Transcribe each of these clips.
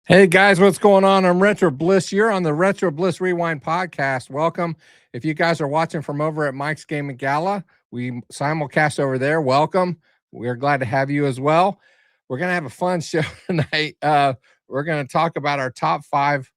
Hey guys, what's going on? I'm Retro Bliss. You're on the Retro Bliss Rewind podcast. Welcome. If you guys are watching from over at Mike's Gaming Gala, we simulcast over there. Welcome. We're glad to have you as well. We're going to have a fun show tonight. We're going to talk about our top 5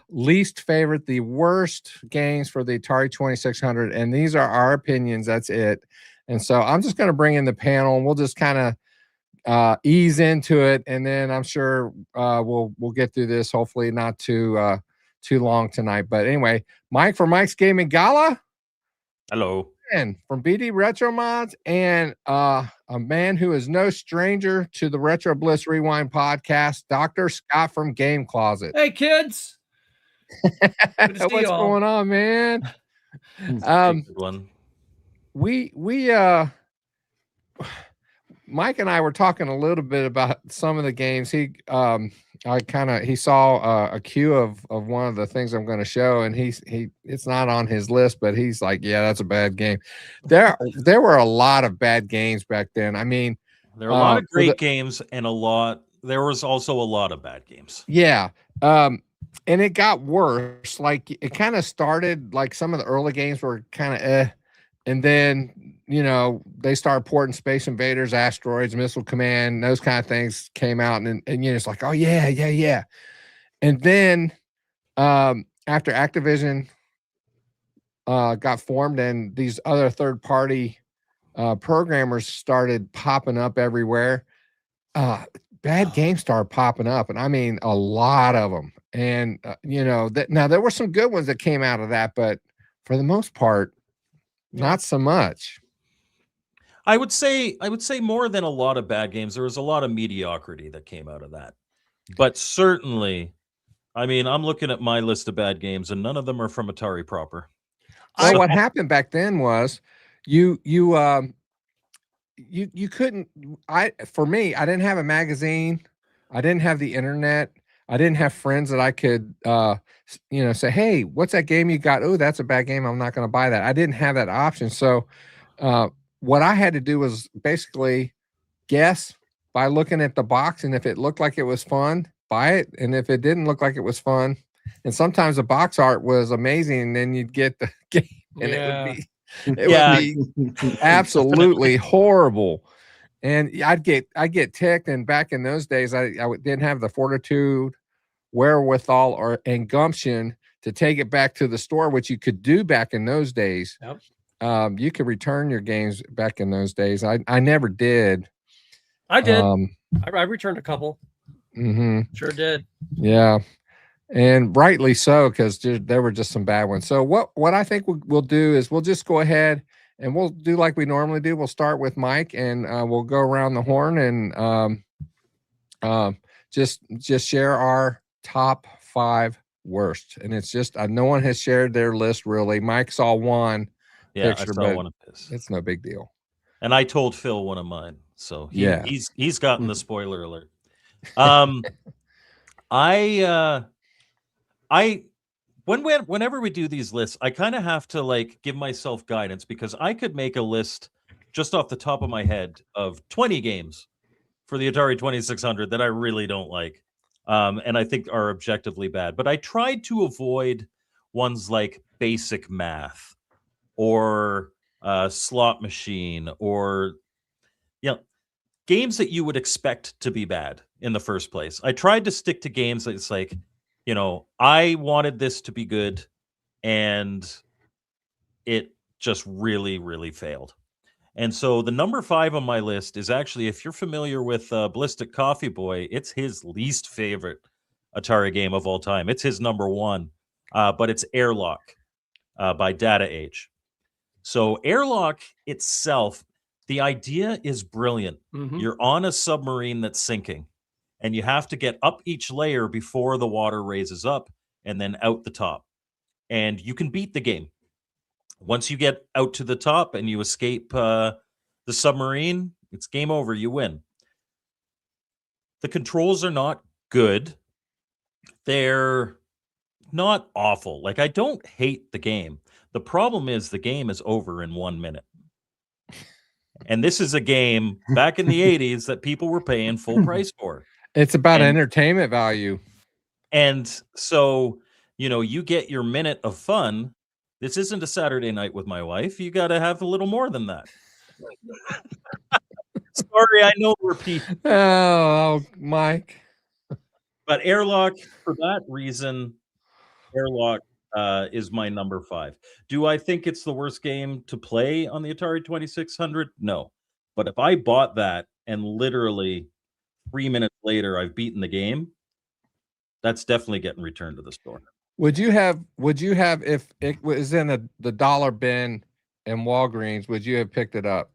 least favorite, the worst games for the Atari 2600. And these are our opinions. That's it. And so I'm just going to bring in the panel and we'll just kind of ease into it, and then I'm sure we'll get through this. Hopefully, not too long tonight. But anyway, Mike from Mike's Gaming Gala. Hello. And from BD Retro Mods, and a man who is no stranger to the Retro Bliss Rewind podcast, Dr. Scott from Game Closet. Hey kids, what's going on, man? Mike and I were talking a little bit about some of the games. He saw a queue of one of the things I'm going to show, and it's not on his list, but he's like, yeah, that's a bad game. There were a lot of bad games back then. I mean, there are a lot of great games and there was also a lot of bad games. Yeah. And it got worse. Like it kind of started like some of the early games were kind of and then, you know, they started porting Space Invaders, Asteroids, Missile Command, those kind of things came out. And you know, it's like, oh, yeah. And then after Activision got formed and these other third-party programmers started popping up everywhere, bad games started popping up. And I mean, a lot of them. And, you know, now there were some good ones that came out of that, but for the most part, not so much. I would say more than a lot of bad games. There was a lot of mediocrity that came out of that. But certainly, I mean, I'm looking at my list of bad games, and none of them are from Atari proper. So what happened back then was you couldn't. For me, I didn't have a magazine. I didn't have the internet. I didn't have friends that I could, you know, say, hey, what's that game you got? Oh, that's a bad game. I'm not going to buy that. I didn't have that option. So what I had to do was basically guess by looking at the box. And if it looked like it was fun, buy it. And if it didn't look like it was fun, and sometimes the box art was amazing, and then you'd get the game and it would be absolutely horrible. And I'd get ticked. And back in those days, I didn't have the fortitude, wherewithal, and gumption to take it back to the store, which you could do back in those days. Yep. You could return your games back in those days. I never did. I did. I returned a couple. Sure did. Yeah. And rightly so, because there were just some bad ones. So what I think we'll do is we'll just go ahead and we'll do like we normally do. We'll start with Mike, and we'll go around the horn and just share our top 5 worst. And it's just no one has shared their list really. Mike saw one picture, I saw one of his. It's no big deal. And I told Phil one of mine, so he's gotten the spoiler alert. Whenever we do these lists, I kind of have to like give myself guidance, because I could make a list just off the top of my head of 20 games for the Atari 2600 that I really don't like, and I think are objectively bad. But I tried to avoid ones like Basic Math or Slot Machine, or games that you would expect to be bad in the first place. I tried to stick to games that it's like, you know, I wanted this to be good, and it just really, really failed. And so the number 5 on my list is actually, if you're familiar with Ballistic Coffee Boy, it's his least favorite Atari game of all time. It's his number 1, but it's Airlock by Data Age. So Airlock itself, the idea is brilliant. You're on a submarine that's sinking, and you have to get up each layer before the water raises up and then out the top. And you can beat the game. Once you get out to the top and you escape the submarine, it's game over. You win. The controls are not good. They're not awful. Like, I don't hate the game. The problem is the game is over in 1 minute. And this is a game back in the 80s that people were paying full price for. It's about entertainment value. And so, you get your minute of fun. This isn't a Saturday night with my wife. You got to have a little more than that. Sorry, I know we're people. Oh, Mike. But Airlock, for that reason, Airlock is my number 5. Do I think it's the worst game to play on the Atari 2600? No. But if I bought that and literally 3 minutes later I've beaten the game, that's definitely getting returned to the store. Would you have if it was in the dollar bin in Walgreens, would you have picked it up?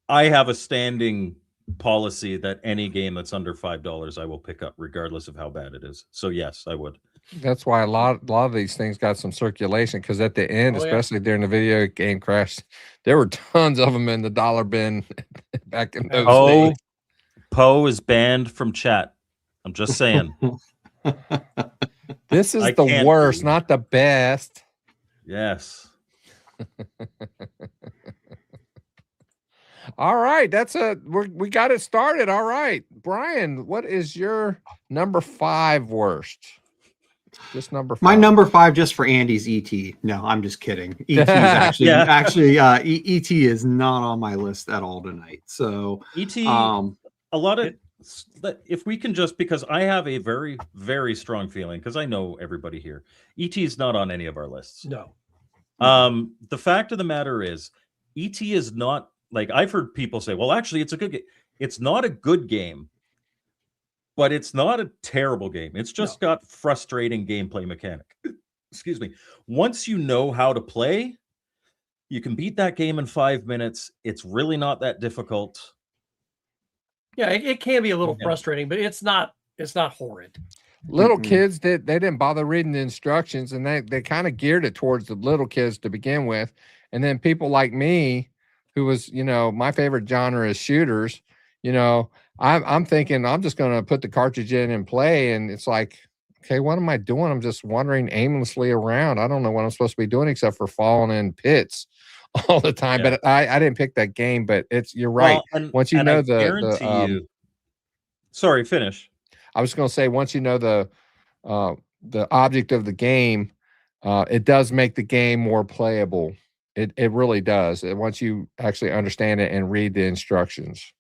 I have a standing policy that any game that's under $5 I will pick up regardless of how bad it is. So yes, I would. That's why a lot of these things got some circulation, because at the end, especially during the video game crash, there were tons of them in the dollar bin back in those days. Poe is banned from chat. I'm just saying. This is the worst, not the best. Yes. All right, we got it started. All right, Brian, what is your number 5 worst? Just number 5. My number 5, just for Andy's ET. No, I'm just kidding. ET is actually ET is not on my list at all tonight. So ET, a lot of, if we can just, because I have a very, very strong feeling, because I know everybody here, ET is not on any of our lists. No. The fact of the matter is, ET is not, like, I've heard people say, well, actually, it's a good game. It's not a good game, but it's not a terrible game. It's just got frustrating gameplay mechanic. Excuse me. Once you know how to play, you can beat that game in 5 minutes. It's really not that difficult. Yeah, it can be a little frustrating, but it's not horrid. Little kids, they didn't bother reading the instructions, and they kind of geared it towards the little kids to begin with. And then people like me, who was, my favorite genre is shooters, I'm thinking I'm just going to put the cartridge in and play. And it's like, okay, what am I doing? I'm just wandering aimlessly around. I don't know what I'm supposed to be doing except for falling in pits all the time. Yeah. But I didn't pick that game, but you're right. Well, once you know sorry, finish. I was going to say, once you know the object of the game, it does make the game more playable. It really does. Once you actually understand it and read the instructions.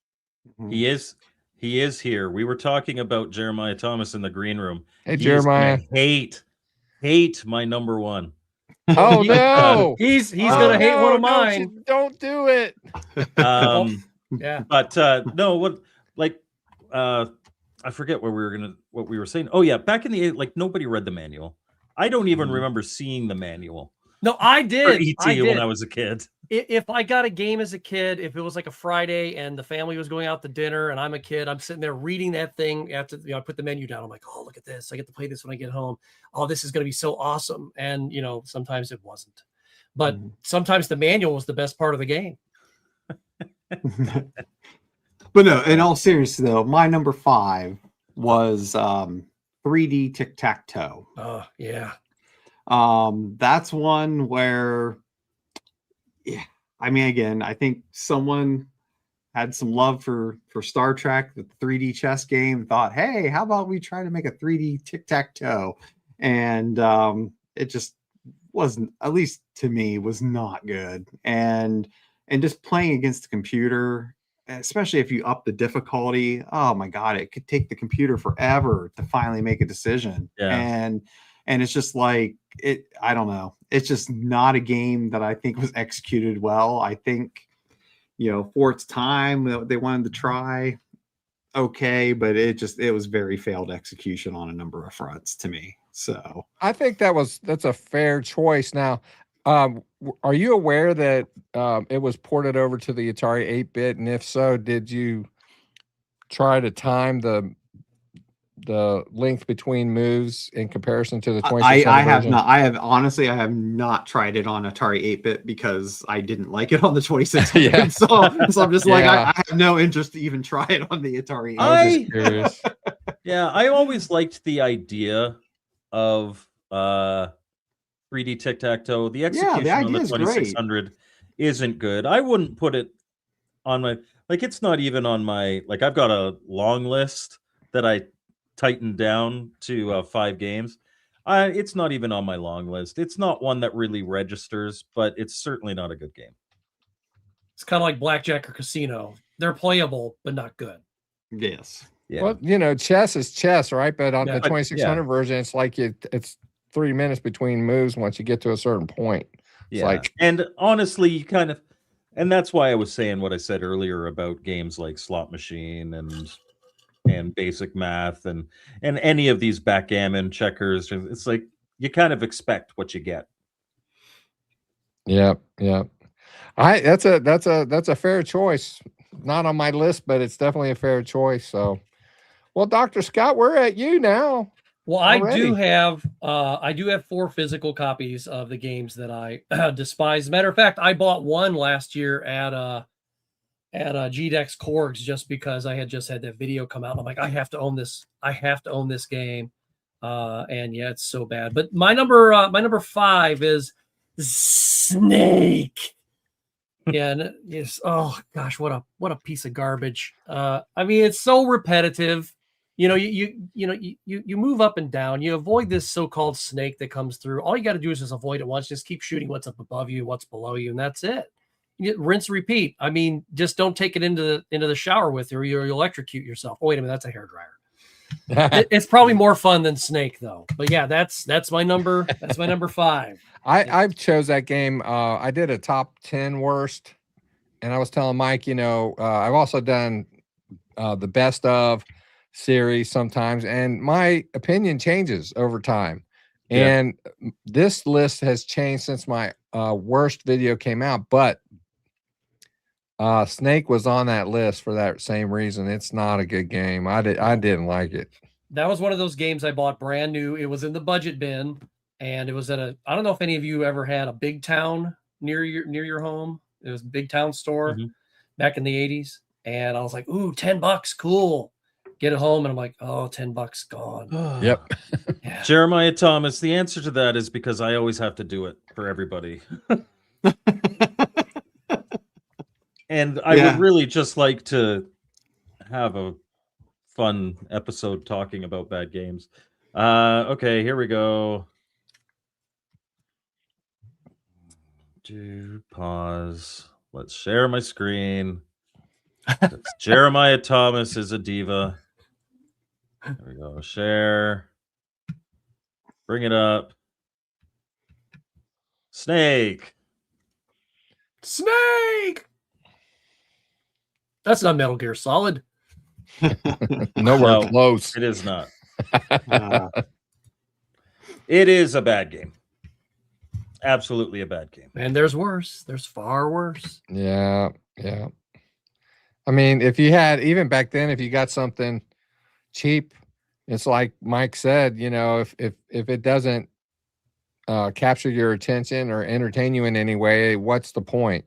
He is here. We were talking about Jeremiah Thomas in the green room. Hey, Jeremiah. Hate my number 1. Oh no. He's gonna hate one of mine. Don't do it. Yeah. But no, what, like, I forget what we were saying. Oh yeah, back in the, like, nobody read the manual. I don't even remember seeing the manual. No, I did. When I was a kid. If I got a game as a kid, if it was like a Friday and the family was going out to dinner and I'm a kid, I'm sitting there reading that thing after I put the menu down. I'm like, oh, look at this. I get to play this when I get home. Oh, this is going to be so awesome. And, sometimes it wasn't. But sometimes the manual was the best part of the game. But no, in all seriousness, though, my number 5 was 3D tic-tac-toe. Oh, yeah. That's one where, I mean, again, I think someone had some love for Star Trek, the 3D chess game, thought, hey, how about we try to make a 3D tic-tac-toe? And it just wasn't, at least to me, was not good. And just playing against the computer, especially if you up the difficulty, oh my God, it could take the computer forever to finally make a decision. Yeah. And it's just like, I don't know. It's just not a game that I think was executed well. I think, for its time, they wanted to try okay, but it was very failed execution on a number of fronts to me. So I think that's a fair choice. Now, are you aware that it was ported over to the Atari 8-bit? And if so, did you try to time the length between moves in comparison to the 2600 I have version? not. I have not tried it on Atari 8-bit because I didn't like it on the 2600. Yeah. So I'm just like, I have no interest to even try it on the Atari 8-bit. I was just curious. Yeah, I always liked the idea of 3D tic-tac-toe. The execution on the 2600 isn't good. I wouldn't put it on my, like, it's not even on my, like, I've got a long list that I tightened down to 5 games. It's not even on my long list. It's not one that really registers, but it's certainly not a good game. It's kind of like blackjack or casino. They're playable, but not good. Yes. Yeah. Well, you know, chess is chess, right? But on Yeah. the But, 2600 version, it's like it's 3 minutes between moves once you get to a certain point. It's yeah. like, And honestly, you kind of, and that's why I was saying what I said earlier about games like Slot Machine and Basic Math and any of these backgammon, checkers. It's like you kind of expect what you get. yeah. That's a fair choice. Not on my list, but it's definitely a fair choice. So, well, Dr. Scott, we're at you now. Well, I Already. do have 4 physical copies of the games that I despise. As a matter of fact, I bought one last year at GDEX Corgs just because I had just had that video come out. And I'm like, I have to own this. I have to own this game. And yeah, it's so bad. But my number 5 is Snake. Yeah, and it's, oh gosh, what a piece of garbage. I mean, it's so repetitive. You know, you move up and down. You avoid this so-called snake that comes through. All you got to do is just avoid it once. Just keep shooting what's up above you, what's below you, and that's it. You rinse, repeat. I mean, just don't take it into the shower with you, or you'll electrocute yourself. Oh, wait a minute, that's a hairdryer. It's probably more fun than Snake, though. But yeah, that's my number. That's my number 5. I've chose that game. I did a top 10 worst, and I was telling Mike, you know, I've also done the best of series sometimes, and my opinion changes over time. Yeah. And this list has changed since my worst video came out, but Snake was on that list for that same reason. It's not a good game. I didn't like it. That was one of those games I bought brand new. It was in the budget bin, and it was at I don't know if any of you ever had a Big Town near your home. It was a Big Town store back in the 80s. And I was like, ooh, $10, cool. Get it home, and I'm like, oh, $10 gone. Yep. Yeah. Jeremiah Thomas, the answer to that is because I always have to do it for everybody. And I would really just like to have a fun episode talking about bad games. Okay, here we go. Pause. Let's share my screen. Jeremiah Thomas is a diva. There we go. Share. Bring it up. Snake. That's not Metal Gear Solid. Nowhere No, close. It is not. It is a bad game. Absolutely a bad game. And there's worse. There's far worse. Yeah. I mean, if you had, even back then, if you got something cheap, it's like Mike said, you know, if it doesn't capture your attention or entertain you in any way, what's the point?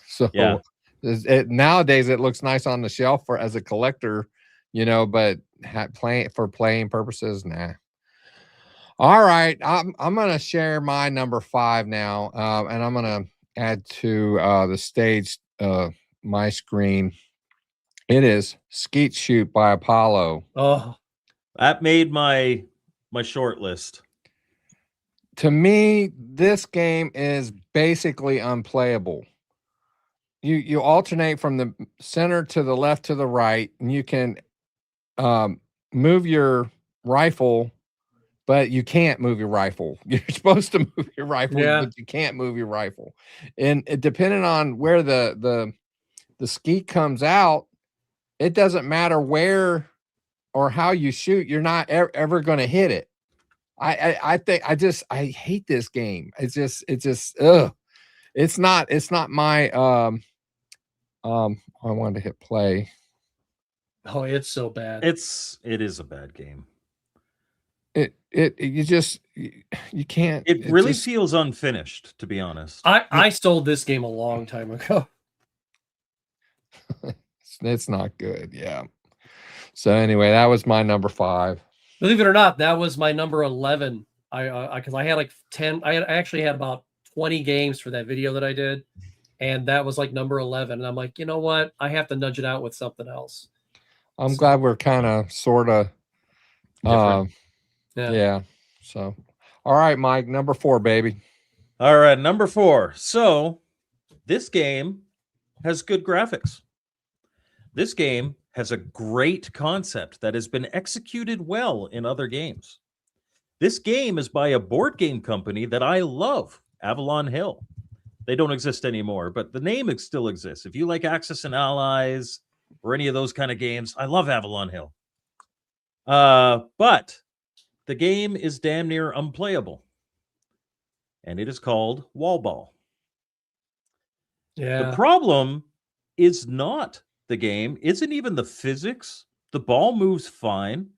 So Yeah. Nowadays it looks nice on the shelf as a collector, you know, but for playing purposes, nah. All right, I'm gonna share my number 5 now, and I'm gonna add to the stage my screen. It is Skeet Shoot by Apollo. Oh, that made my short list. To me, this game is basically unplayable. You alternate from the center to the left to the right, and you can move your rifle, but you can't move your rifle. You're supposed to move your rifle, but you can't move your rifle. And depending on where the skeet comes out, it doesn't matter where or how you shoot, you're not ever going to hit it. I hate this game. It's just ugh. It's not my I wanted to hit play. Oh, it's so bad. It is a bad game. You can't. It really feels unfinished, to be honest. I sold this game a long time ago. It's not good. Yeah. So anyway, that was my number 5. Believe it or not, that was my number 11. Because I had like 10. I actually had about 20 games for that video that I did. And that was like number 11. And I'm like, you know what? I have to nudge it out with something else. I'm glad we're kind of, sort of, Different. yeah. So, all right, Mike, number 4, baby. All right, number 4. So this game has good graphics. This game has a great concept that has been executed well in other games. This game is by a board game company that I love, Avalon Hill. They don't exist anymore, but the name still exists. If you like Axis and Allies or any of those kind of games, I love Avalon Hill. But the game is damn near unplayable, and it is called Wall Ball. Yeah. The problem is not the game, isn't even the physics. The ball moves fine,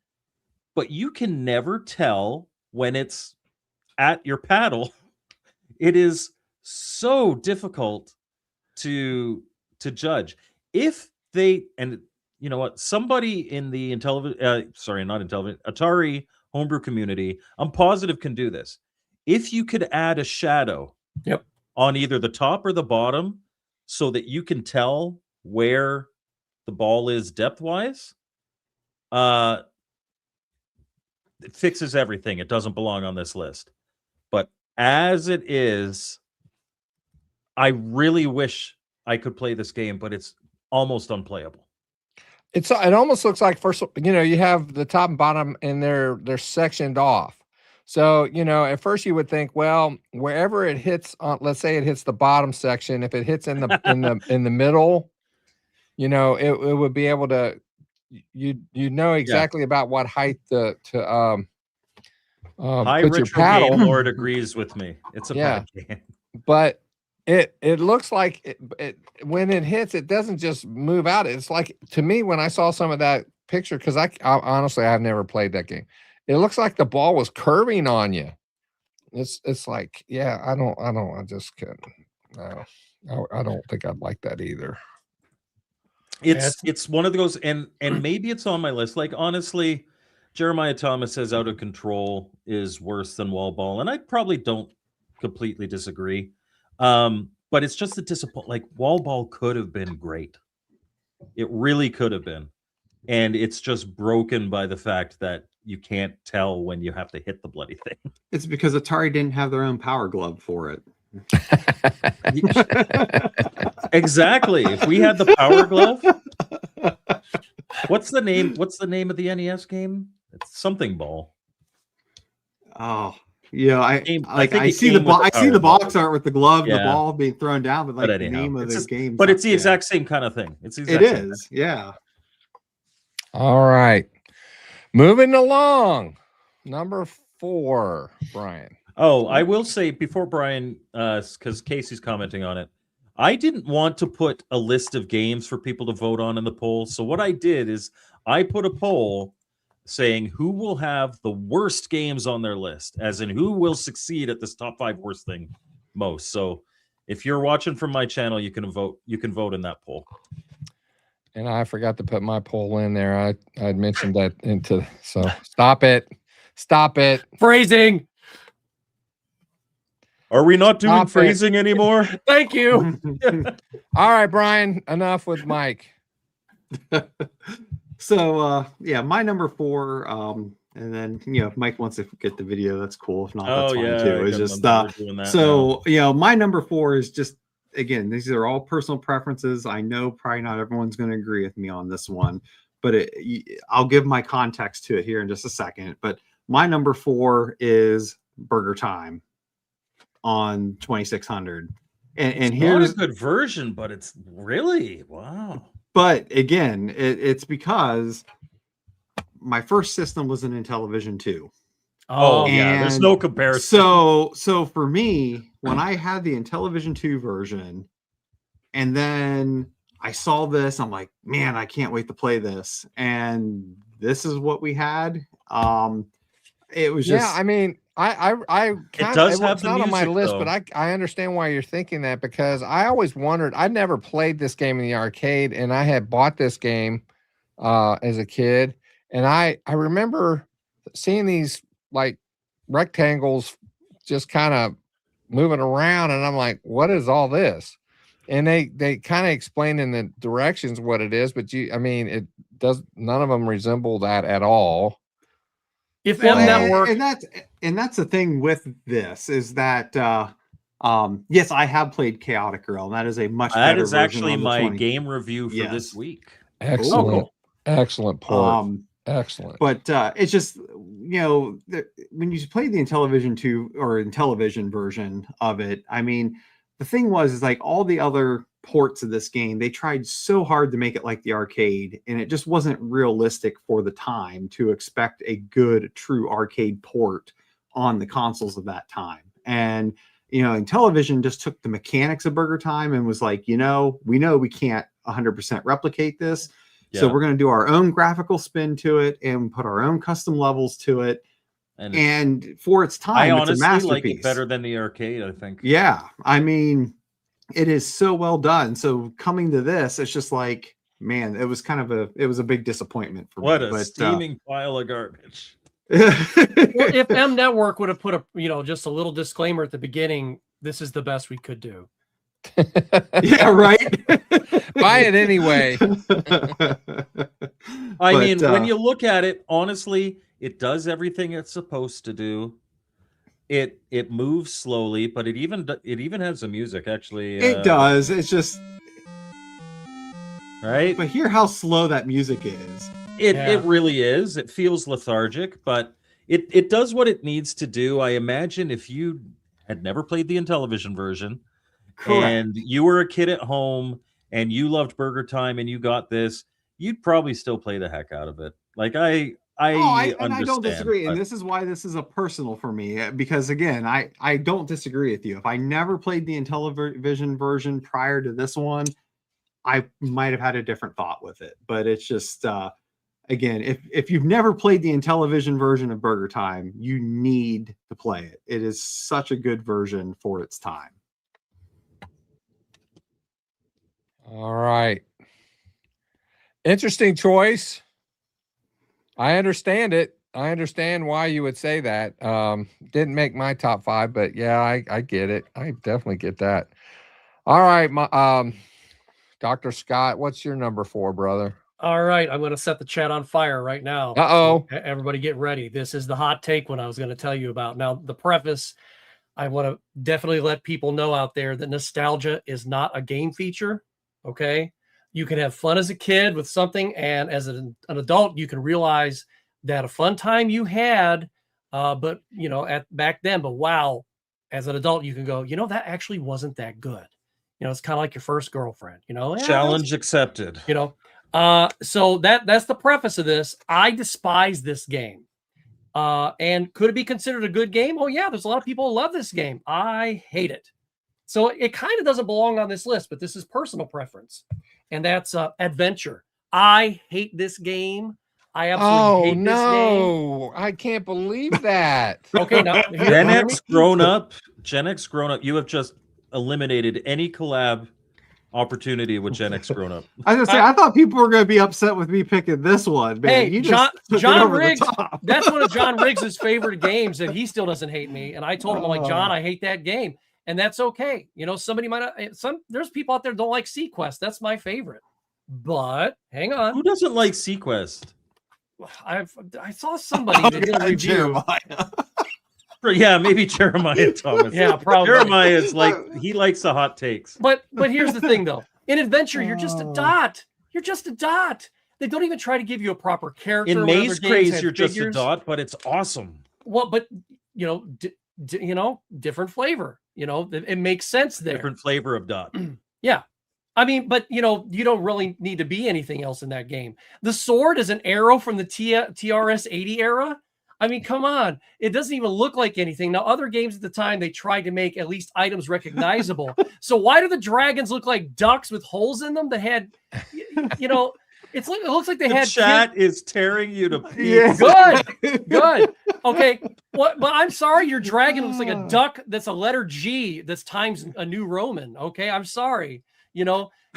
but you can never tell when it's at your paddle. It is so difficult to judge. If they, and you know what, somebody in the Atari homebrew community, I'm positive can do this. If you could add a shadow on either the top or the bottom so that you can tell where the ball is depth-wise, it fixes everything. It doesn't belong on this list. But as it is, I really wish I could play this game, but it's almost unplayable. It almost looks like, first, you have the top and bottom and they're sectioned off. So, at first you would think, well, wherever it hits on, let's say it hits the bottom section, if it hits in the in the middle, it would be able to, you know exactly about what height to High put your Retro paddle. Game Lord agrees with me. It's a bad game. But it looks like when it hits, it doesn't just move out. It's like, to me, when I saw some of that picture, because I honestly, I've never played that game. It looks like the ball was curving on you. It's like, yeah, I just couldn't. No, I don't think I'd like that either. It's one of those, and maybe it's on my list. Like, honestly, Jeremiah Thomas says Out of Control is worse than Wall Ball, and I probably don't completely disagree. But it's just a disappointment. Like, Wall Ball could have been great. It really could have been. And it's just broken by the fact that you can't tell when you have to hit the bloody thing. It's because Atari didn't have their own Power Glove for it. Exactly. If we had the Power Glove, what's the name of the NES game? It's something ball. Oh, yeah. I see the Power box art with the glove, Yeah. the ball being thrown down, but like But the anyhow, name of it's the just- game. But it's the exact same kind of thing. It's the exact It same is, yeah. All right. Moving along. Number 4, Brian. Oh, I will say before Brian, because Casey's commenting on it, I didn't want to put a list of games for people to vote on in the poll. So what I did is I put a poll saying who will have the worst games on their list, as in who will succeed at this top 5 worst thing most. So if you're watching from my channel, you can vote. You can vote in that poll. And I forgot to put my poll in there. I'd mentioned that so stop it. Stop it. Phrasing. Are we not doing Stop it. phrasing anymore? Thank you. All right, Brian, enough with Mike. So yeah, my number 4, and then if Mike wants to get the video, that's cool. If not, that's fine too. It's just so my number 4 is just, again, these are all personal preferences. I know probably not everyone's going to agree with me on this one, but I'll give my context to it here in just a second. But my number 4 is Burger Time on 2600, and here's not a good version, but it's really wow. But again, it's because my first system was an Intellivision 2. Oh yeah, there's no comparison. So for me, when I had the Intellivision 2 version, and then I saw this, I'm like, man, I can't wait to play this. And this is what we had. It was just, I mean, I it does have it's the not on my music, list, though. but I understand why you're thinking that, because I always wondered. I never played this game in the arcade, and I had bought this game as a kid, and I remember seeing these like rectangles just kind of moving around, and I'm like, what is all this? And they kind of explain in the directions what it is, but I mean, it does, none of them resemble that at all. If Well, M Network, and that's the thing with this is that yes, I have played Chaotic Girl, and that is a much That better is version actually of the my 20. game review for Yes. this week. Excellent, cool. excellent port, excellent. But it's just, you know, when you play the Intellivision version of it, I mean, the thing is like all the other ports of this game, they tried so hard to make it like the arcade, and it just wasn't realistic for the time to expect a good, true arcade port on the consoles of that time. And you know, Intellivision just took the mechanics of Burger Time and was like, you know we can't 100% replicate this. So we're going to do our own graphical spin to it and put our own custom levels to it. And for its time, I it's a honestly masterpiece. like it better than the arcade, I think. Yeah. I mean, it is so well done. So coming to this, it's just like, man, it was a big disappointment for me. What a steaming pile of garbage. Well, if M Network would have put just a little disclaimer at the beginning, this is the best we could do. Yeah, right. Buy it anyway. I mean, when you look at it, honestly, it does everything it's supposed to do. It moves slowly, but it even has some music, actually. It does. It's just right. But hear how slow that music is. It really is. It feels lethargic, but it does what it needs to do. I imagine if you had never played the Intellivision version, correct, and you were a kid at home and you loved Burger Time and you got this, you'd probably still play the heck out of it. Like I don't disagree, and this is why this is a personal for me, because again, I don't disagree with you. If I never played the Intellivision version prior to this one, I might have had a different thought with it. But it's just again, if you've never played the Intellivision version of Burger Time, you need to play it. It is such a good version for its time. All right. Interesting choice. I understand it. I understand why you would say that. Didn't make my top 5, but yeah, I get it. I definitely get that. All right, Dr. Scott, what's your number 4, brother? All right, I'm going to set the chat on fire right now. Uh-oh. So everybody get ready. This is the hot take one I was going to tell you about. Now, the preface, I want to definitely let people know out there that nostalgia is not a game feature, okay? You can have fun as a kid with something, and as an adult, you can realize that a fun time you had, but, back then, but wow, as an adult, you can go, that actually wasn't that good. It's kind of like your first girlfriend, Challenge accepted. So that's the preface of this. I despise this game. And could it be considered a good game? Oh yeah, there's a lot of people who love this game. I hate it. So it kind of doesn't belong on this list, but this is personal preference. And that's Adventure. I hate this game. I absolutely hate this game. I can't believe that. Okay, now Gen X grown up, you have just eliminated any collab opportunity with Gen X grown up. I was gonna say, I thought people were gonna be upset with me picking this one. Man, hey, you just John Riggs. That's one of John Riggs' favorite games, and he still doesn't hate me. And I told him, I'm like, John, I hate that game, and that's okay. Somebody might not. There's people out there that don't like Sequest. That's my favorite. But hang on, who doesn't like Sequest? I saw somebody that did a review. Jeremiah. Yeah, maybe Jeremiah Thomas. Yeah, probably. Jeremiah is he likes the hot takes. But here's the thing, though. In Adventure, you're just a dot. You're just a dot. They don't even try to give you a proper character. In Maze Craze, you're just a dot, but it's awesome. Well, but different flavor. It makes sense there. Different flavor of dot. Yeah. I mean, but you don't really need to be anything else in that game. The sword is an arrow from the TRS-80 era. I mean, come on. It doesn't even look like anything. Now, other games at the time, they tried to make at least items recognizable. So why do the dragons look like ducks with holes in them? They had, it looks like they had. The chat is tearing you to pieces. Good. Okay. But I'm sorry, your dragon looks like a duck that's a letter G that's times a New Roman. Okay. I'm sorry.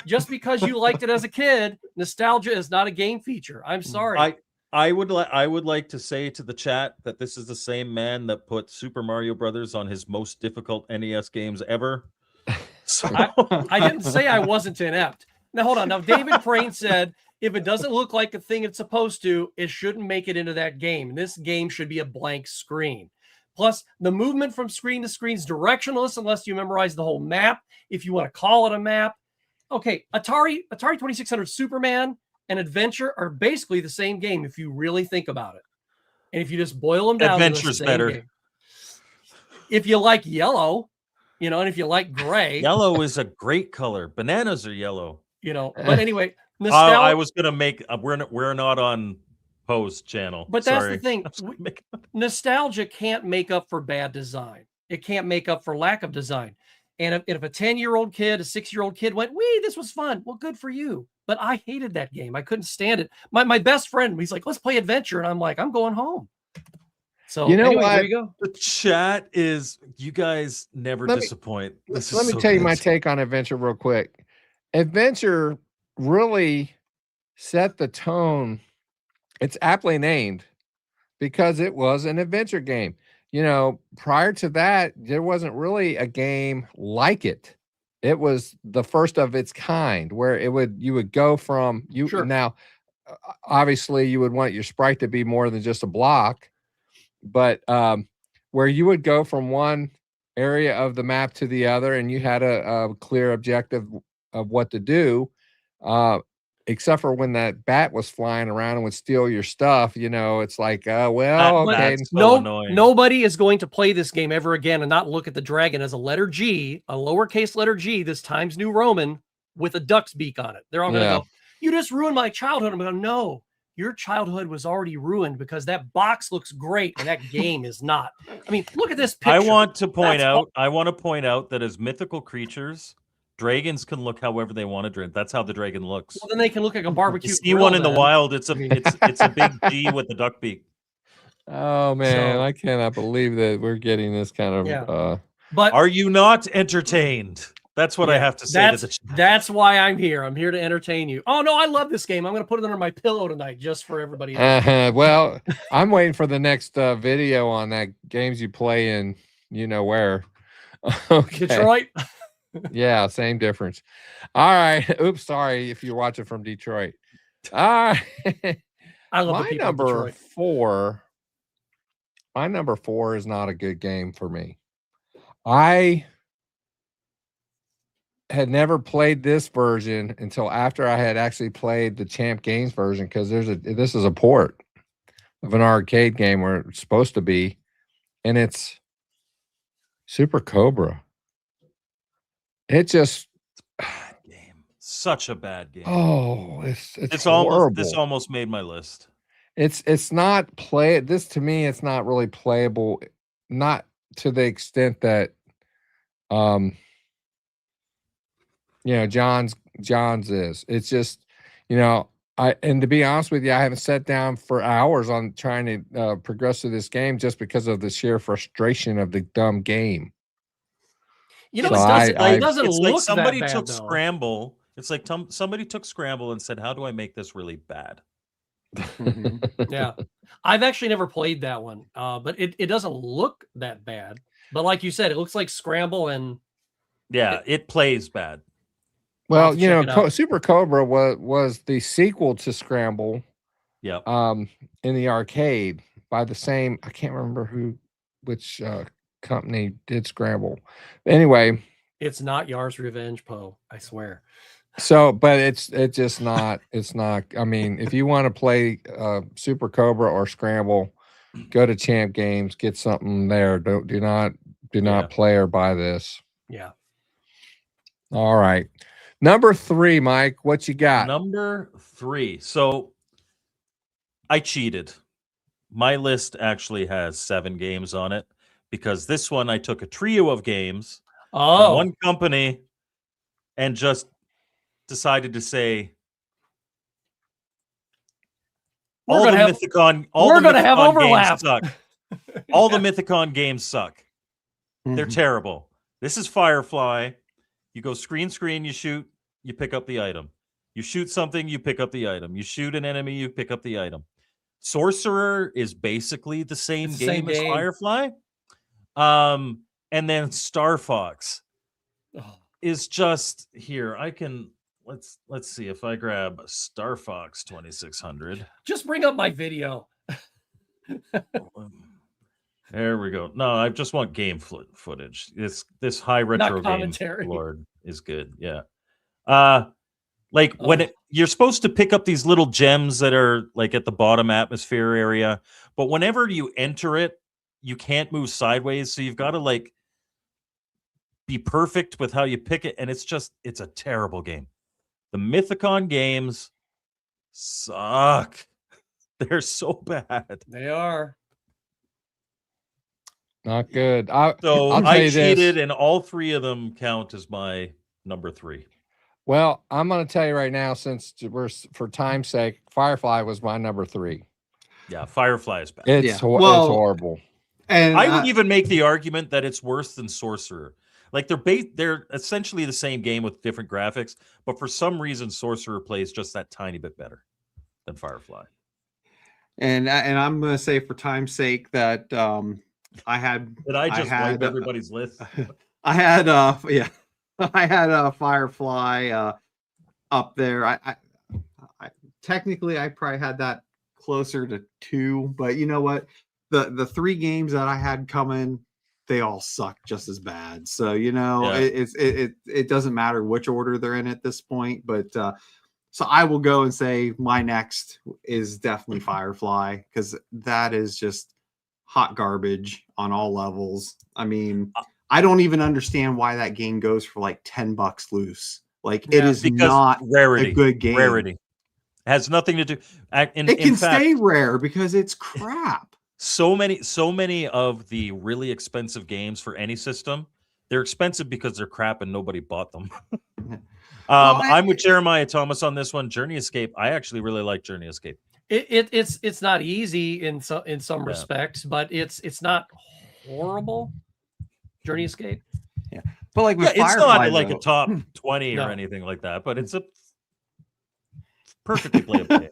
Just because you liked it as a kid, nostalgia is not a game feature. I'm sorry. I would like to say to the chat that this is the same man that put Super Mario Brothers on his most difficult NES games ever. So I didn't say I wasn't inept. Now hold on. Now David Crane said if it doesn't look like a thing it's supposed to, it shouldn't make it into that game. This game should be a blank screen. Plus, the movement from screen to screen is directionless unless you memorize the whole map. If you want to call it a map, okay. Atari 2600 Superman and Adventure are basically the same game if you really think about it. And if you just boil them down, Adventure's to the same better. game. If you like yellow, and if you like gray, Yellow is a great color. Bananas are yellow. But anyway, I was gonna make. We're not on Poe's channel. But Sorry. that's the thing. Nostalgia can't make up for bad design. It can't make up for lack of design. And if a 10-year-old kid, a 6-year-old kid went, "Wee, this was fun." Well, good for you. But I hated that game. I couldn't stand it. My best friend, he's like, "Let's play Adventure," and I'm like, "I'm going home." So anyway, there you go. The chat is, you guys never disappoint. Let me tell you my take on Adventure real quick. Adventure really set the tone. It's aptly named because it was an adventure game. Prior to that, there wasn't really a game like it. It was the first of its kind where you would go from Sure. Now, obviously you would want your sprite to be more than just a block, but where you would go from one area of the map to the other and you had a clear objective of what to do, except for when that bat was flying around and would steal your stuff. It's like, okay. Nobody is going to play this game ever again and not look at the dragon as a letter G, a lowercase letter G, this Times New Roman with a duck's beak on it. They're all going to go, "You just ruined my childhood." I'm going, "No, your childhood was already ruined because that box looks great and that game is not." I mean, look at this picture. I want to point out that as mythical creatures, dragons can look however they want to drink. That's how the dragon looks. Well, then they can look like a barbecue. You see one in the wild. It's a big G with the duck beak. Oh man, I cannot believe that we're getting this kind of. But are you not entertained? That's what I have to say to the chat. That's why I'm here. I'm here to entertain you. Oh no, I love this game. I'm going to put it under my pillow tonight just for everybody. Well, I'm waiting for the next video on that games you play in. Where? Okay. Detroit. Yeah, same difference. All right. Oops, sorry if you're watching from Detroit. All right. I love my number 4. My number 4 is not a good game for me. I had never played this version until after I had actually played the Champ Games version, because this is a port of an arcade game where it's supposed to be, and it's Super Cobra. It just bad game. Such a bad game. Oh, it's horrible. This almost made my list. It's not this to me, it's not really playable, not to the extent that John's is. It's just, and to be honest with you, I haven't sat down for hours on trying to progress through this game just because of the sheer frustration of the dumb game. It doesn't look like somebody that bad, took though. Scramble. It's like somebody took Scramble and said, "How do I make this really bad?" Yeah, I've actually never played that one, but it doesn't look that bad. But like you said, it looks like Scramble, and it plays bad. Well, Super Cobra was the sequel to Scramble. Yeah. In the arcade by the same, I can't remember which company did Scramble. Anyway, it's not Yar's Revenge, Poe. I swear. So, but it's just not. It's not. I mean, if you want to play Super Cobra or Scramble, go to Champ Games, get something there. Do not play or buy this. Yeah. All right. Number 3, Mike, what you got? Number 3. So I cheated. My list actually has 7 games on it because this one I took a trio of games from one company and just decided to say all the Mythicon games suck. All the Mythicon games suck. They're terrible. This is Firefly. You go screen, you shoot, you pick up the item. You shoot something, you pick up the item. You shoot an enemy, you pick up the item. Sorcerer is basically the same It's the same game as game. Firefly. And then Star Fox Oh, is just here. I can let's see if I grab Star Fox 2600. just bring up my video. There we go. No, I just want game footage. This high retro game commentary. lord is good. Yeah. Like when you're supposed to pick up these little gems that are like at the bottom atmosphere area, but whenever you enter it, you can't move sideways, so you've got to like be perfect with how you pick it, and it's a terrible game. The Mythicon games suck. They're so bad. They are. Not good. So I'll tell I you this. cheated, and all three of them count as my number 3. Well, I'm going to tell you right now, since we're for time's sake, Firefly was my number 3. Yeah, Firefly is bad. It's Yeah. it's Well, horrible. And I would even make the argument that it's worse than Sorcerer. Like they're essentially the same game with different graphics, but for some reason Sorcerer plays just that tiny bit better than Firefly. and I'm going to say for time's sake that I had. Did I just had, wipe everybody's list? I had I had Firefly up there. I technically I probably had that closer to 2, but you know what? The 3 games that I had coming, they all suck just as bad. So you know, Yeah. it doesn't matter which order they're in at this point. But so I will go and say my next is definitely Firefly, because that is just hot garbage on all levels. I mean, I don't even understand why that game goes for like $10 loose. Like it is Because not rarity, a good game. Rarity has nothing to do. It can stay rare because it's crap. So many of the really expensive games for any system, they're expensive because they're crap and nobody bought them. I'm with Jeremiah Thomas on this one. Journey Escape. I actually really like Journey Escape. It's not easy in some respects, but it's not horrible. Journey Escape. Yeah, but like with it's Firefly, not like a top 20 or anything like that, but it's a perfectly playable game.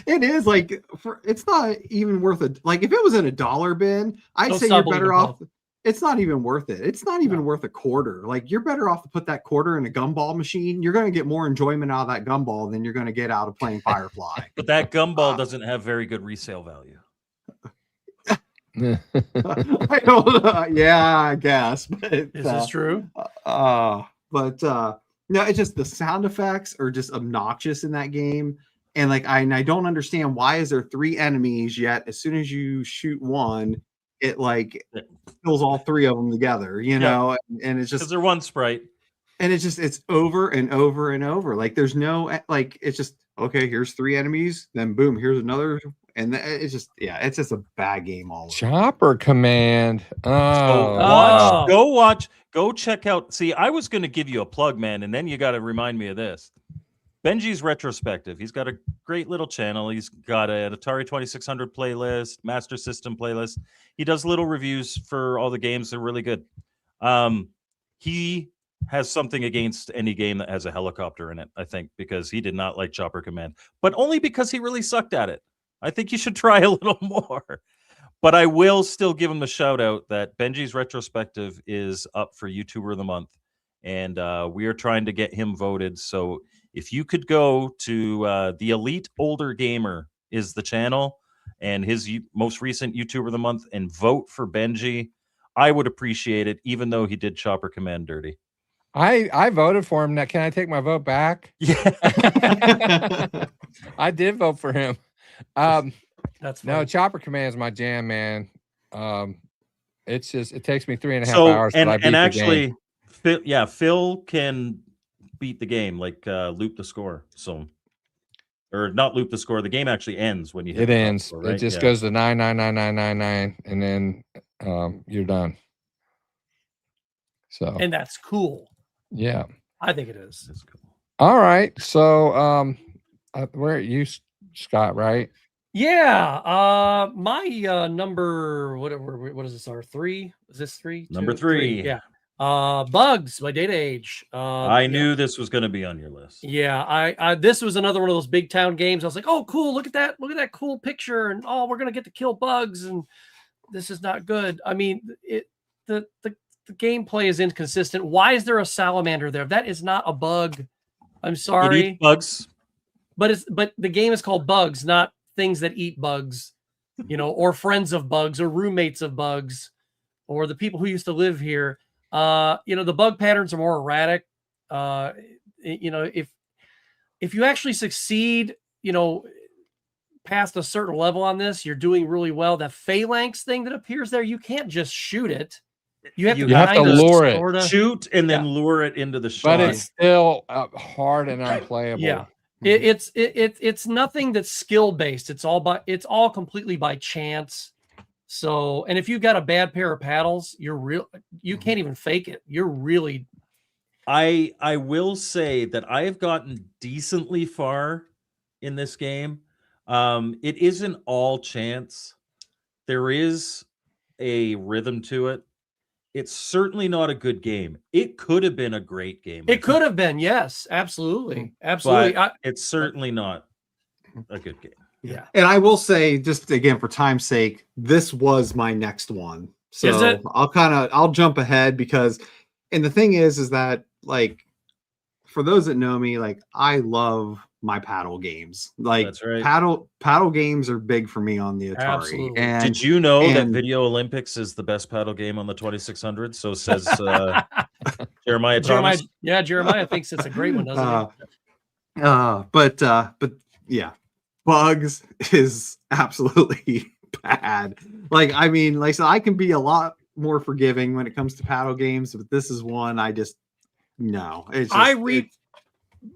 It is like it's not even worth it. Like if it was in a dollar bin, I'd say you're better off. It's not even worth it. It's not even worth a quarter. Like you're better off to put that quarter in a gumball machine. You're going to get more enjoyment out of that gumball than you're going to get out of playing Firefly. But that gumball doesn't have very good resale value. I don't know. Yeah, I guess. But, is this true? But no, it's just the sound effects are just obnoxious in that game. And like I don't understand, why is there 3 enemies, yet as soon as you shoot one, it like kills all 3 of them together, you know? And it's just because they're one sprite. And it's over and over and over. Like there's no like, it's just okay, here's 3 enemies, then boom, here's another. And it's just it's just a bad game all over. Chopper Command. Go check out. See, I was going to give you a plug, man, and then you got to remind me of this. Benji's Retrospective. He's got a great little channel. He's got an Atari 2600 playlist, Master System playlist. He does little reviews for all the games. They're really good. He has something against any game that has a helicopter in it, I think, because he did not like Chopper Command, but only because he really sucked at it. I think you should try a little more. But I will still give him a shout out that Benji's Retrospective is up for YouTuber of the Month. And we are trying to get him voted. So if you could go to the Elite Older Gamer is the channel, and his most recent YouTuber of the Month, and vote for Benji, I would appreciate it, even though he did Chopper Command dirty. I voted for him. Now, can I take my vote back? Yeah. I did vote for him. That's no, fine. Chopper Command is my jam, man. It's just, it takes me 3.5 hours. And I beat actually, the game. Phil can beat the game, like loop the score. So, or not loop the score. The game actually ends when you hit it ends. Score, right? It just goes to 99999, and then you're done. So, and that's cool. Yeah, I think it is. That's cool. All right. So, where are you, Scott? Right? Yeah. My number, what is this? Our 3? Is this 3? Number 2, 3. 3? Yeah. Bugs by Data Age. I knew this was going to be on your list. Yeah, I this was another one of those big town games. I was like, oh, cool, look at that cool picture, and oh, we're gonna get to kill bugs, and this is not good. I mean, the gameplay is inconsistent. Why is there a salamander there? That is not a bug. I'm It sorry, eats bugs. but the game is called Bugs, not things that eat bugs, or friends of bugs, or roommates of bugs, or the people who used to live here. The bug patterns are more erratic. If you actually succeed, past a certain level on this, you're doing really well. That phalanx thing that appears there, you can't just shoot it. You have to lure it. sorta, Shoot and then lure it into the shot. But it's still hard and unplayable. Yeah. It's nothing that's skill based. It's all completely by chance. So, and if you've got a bad pair of paddles, you can't even fake it. You're really. I will say that I have gotten decently far in this game. It isn't all chance. There is a rhythm to it. It's certainly not a good game. It could have been a great game. It could have been, yes, absolutely. It's certainly not a good game. Yeah. And I will say, just again for time's sake, this was my next one. So Is it? I'll jump ahead because, and the thing is that, like, for those that know me, like, I love my paddle games. Like, That's right. paddle games are big for me on the Atari. Absolutely. And Did you know that Video Olympics is the best paddle game on the 2600? So says Jeremiah Thomas. Jeremiah thinks it's a great one, doesn't he? But yeah, Bugs is absolutely bad. Like, I mean, like, so I can be a lot more forgiving when it comes to paddle games, but this is one I just no. It's just,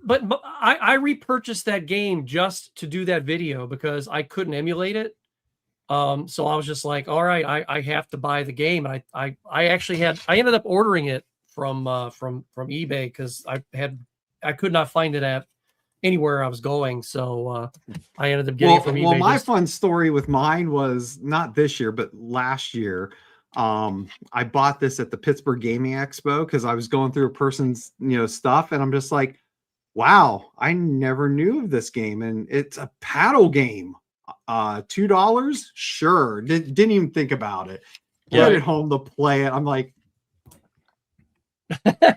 but I repurchased that game just to do that video because I couldn't emulate it. So I was just like, all right, I have to buy the game. And I ended up ordering it from eBay because I could not find it at anywhere I was going. So I ended up getting it from eBay. Well, my fun story with mine was not this year, but last year. I bought this at the Pittsburgh Gaming Expo because I was going through a person's stuff, and I'm just like, wow, I never knew of this game, and it's a paddle game. $2, sure. Didn't even think about it. Put it home to play it. I'm like, I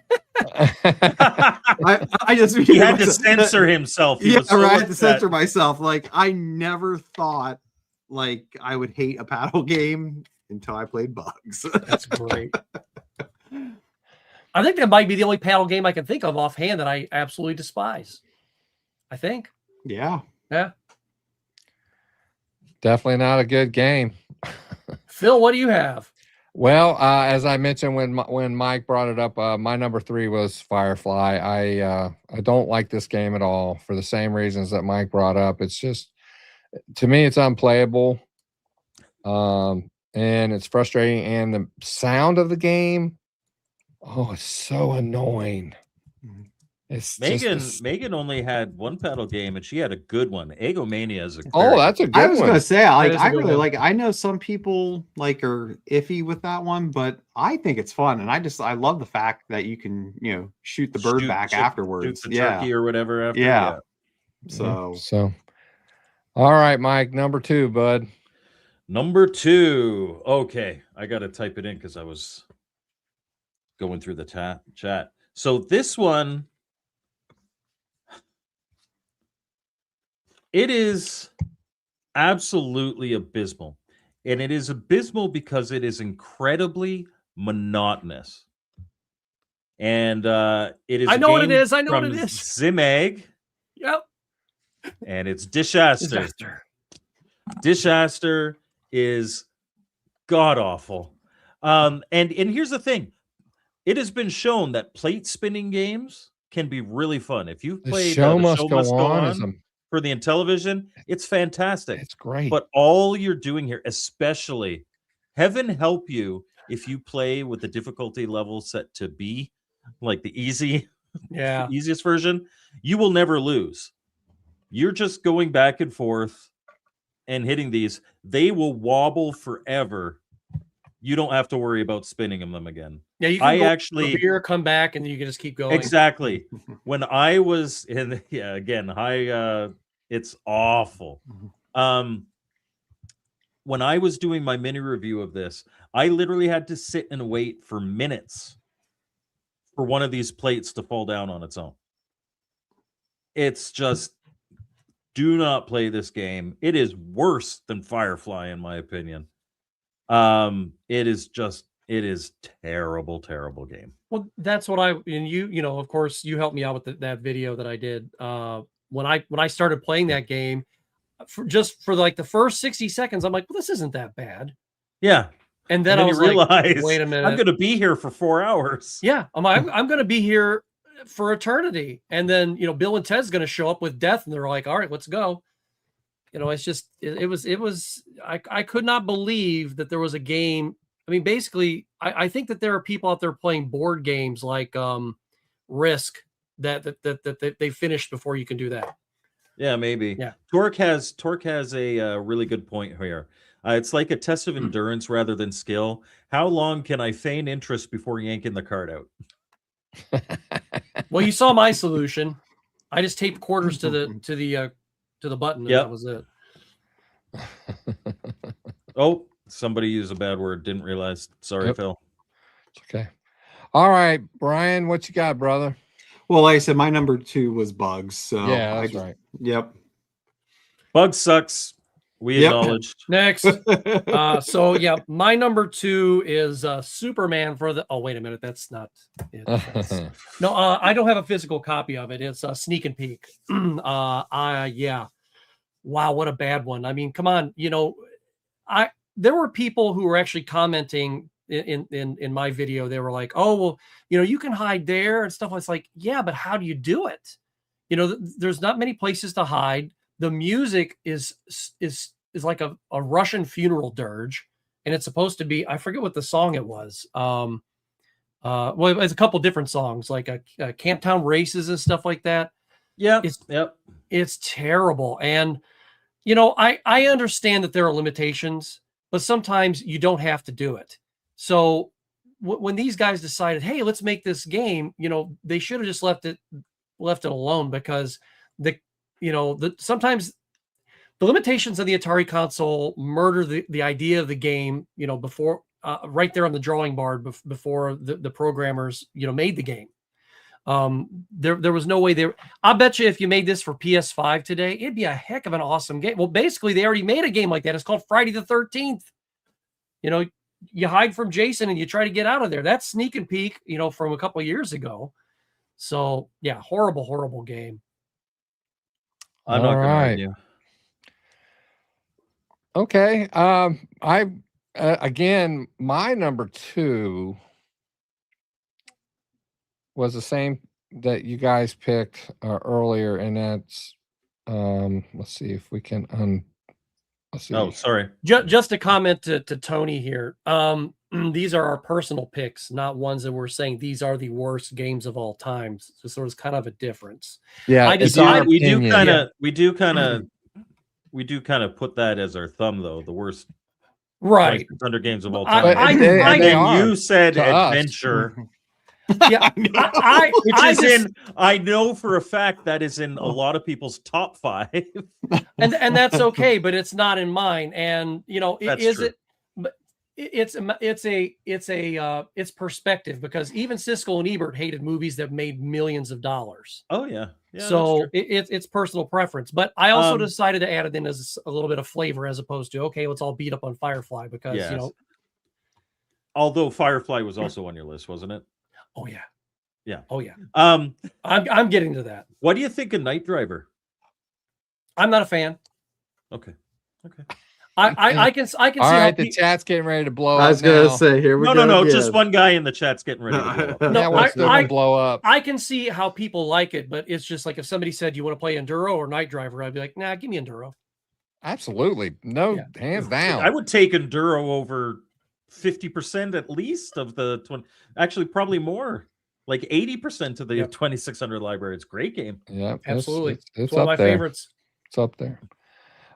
just he had to censor himself. I had to censor myself. Like, I never thought like I would hate a paddle game until I played Bugs. That's great. I think that might be the only paddle game I can think of offhand that I absolutely despise. I think. Yeah. Definitely not a good game. Phil, what do you have? Well, as I mentioned when Mike brought it up, my number 3 was Firefly. I don't like this game at all for the same reasons that Mike brought up. It's just, to me, it's unplayable. And it's frustrating, and the sound of the game, it's so annoying. It's Megan only had one paddle game, and she had a good one. Egomania is a that's a good one. I was gonna say, like, I really one. like. I know some people like are iffy with that one, but I think it's fun, and I love the fact that you can shoot the bird back afterwards, shoot the turkey or whatever. After, yeah. So, all right, Mike, number 2, bud. Number 2. Okay, I got to type it in because I was going through the chat. So this one, it is absolutely abysmal. And it is abysmal because it is incredibly monotonous. And it is. I know what it is. I know what it is. Zimag. Yep. And it's Dishaster. Dishaster is god awful. And here's the thing. It has been shown that plate spinning games can be really fun. If you've played The Show Must Go On for the Intellivision, it's fantastic. It's great. But all you're doing here, especially, heaven help you if you play with the difficulty level set to B, like the easiest version, you will never lose. You're just going back and forth and hitting these. They will wobble forever. You don't have to worry about spinning them again. Yeah, you can I go actually for beer, come back, and you can just keep going. exactly when I was in it's awful. When I was doing my mini review of this, I literally had to sit and wait for minutes for one of these plates to fall down on its own. It's just, do not play this game. It is worse than Firefly, in my opinion. It is terrible, terrible game. Well, that's what and you know, of course, you helped me out with that video that I did. When I started playing that game, for like the first 60 seconds, I'm like, well, this isn't that bad. Yeah. And then I was you realize, like, wait a minute. I'm going to be here for 4 hours. Yeah. I'm going to be here for eternity. And then, you know, Bill and Ted's going to show up with death and they're like, all right, let's go. You know, it's just, I could not believe that there was a game. I mean, basically, I think that there are people out there playing board games like Risk that they finished before you can do that. Yeah, maybe. Yeah. Torque has a really good point here. It's like a test of endurance rather than skill. How long can I feign interest before yanking the card out? Well, you saw my solution. I just taped quarters to the button, and that was it. Oh, somebody used a bad word. Didn't realize. Sorry, Phil. It's okay. All right, Brian, what you got, brother? Well, like I said, my number 2 was Bugs. So yeah, that's right. Yep. Bugs sucks. We acknowledged. Next. So yeah, my number 2 is Superman for the. Oh, wait a minute, that's not it. No, I don't have a physical copy of it. It's Sneak and Peek. Yeah. Wow, what a bad one. I mean, come on. You know, there were people who were actually commenting in my video. They were like, oh, well, you know, you can hide there and stuff. It's like, yeah, but how do you do it? You know, there's not many places to hide. The music is like a Russian funeral dirge, and it's supposed to be, I forget what the song it was. Well, it's a couple different songs, like a Camptown Races and stuff like that. Yeah. It's terrible. And, you know, I understand that there are limitations, but sometimes you don't have to do it. So when these guys decided, hey, let's make this game, you know, they should have just left it alone, because sometimes the limitations of the Atari console murder the idea of the game, you know, before right there on the drawing board before the programmers, you know, made the game. There was no way I bet you if you made this for PS5 today, it'd be a heck of an awesome game. Well, basically they already made a game like that. It's called Friday the 13th. You know, you hide from Jason and you try to get out of there. That's Sneak and Peek, you know, from a couple of years ago. So yeah, horrible, horrible game. I'm not gonna argue. Okay. Again, my number 2 was the same that you guys picked earlier, and that's let's see if we can let's see. Oh, sorry. Just a comment to Tony here. These are our personal picks, not ones that we're saying these are the worst games of all time. So there's kind of a difference. Yeah, we do kind of put that as our thumb, though. The worst, right? 100 games of all time. You said adventure. Yeah, I know for a fact that is in a lot of people's top 5, and that's okay, but it's not in mine. And you know, it's perspective, because even Siskel and Ebert hated movies that made millions of dollars. Oh yeah. So it's personal preference, but I also decided to add it in as a little bit of flavor, as opposed to, okay, let's all beat up on Firefly, because you know. Although Firefly was also on your list, wasn't it? Oh yeah. Yeah. Oh yeah. I'm getting to that. What do you think of Night Driver? I'm not a fan. Okay. I can see. All right, the chat's getting ready to blow up. I was gonna say, here we go. No, just one guy in the chat's getting ready to blow up. No, I blow up. I can see how people like it, but it's just like if somebody said, you want to play Enduro or Night Driver, I'd be like, nah, give me Enduro. Absolutely. No, hands down. I would take Enduro over 50% at least of the 20. Actually, probably more. Like 80% of the 2600 library. It's a great game. Yeah, absolutely. It's one of my there. favorites. It's up there.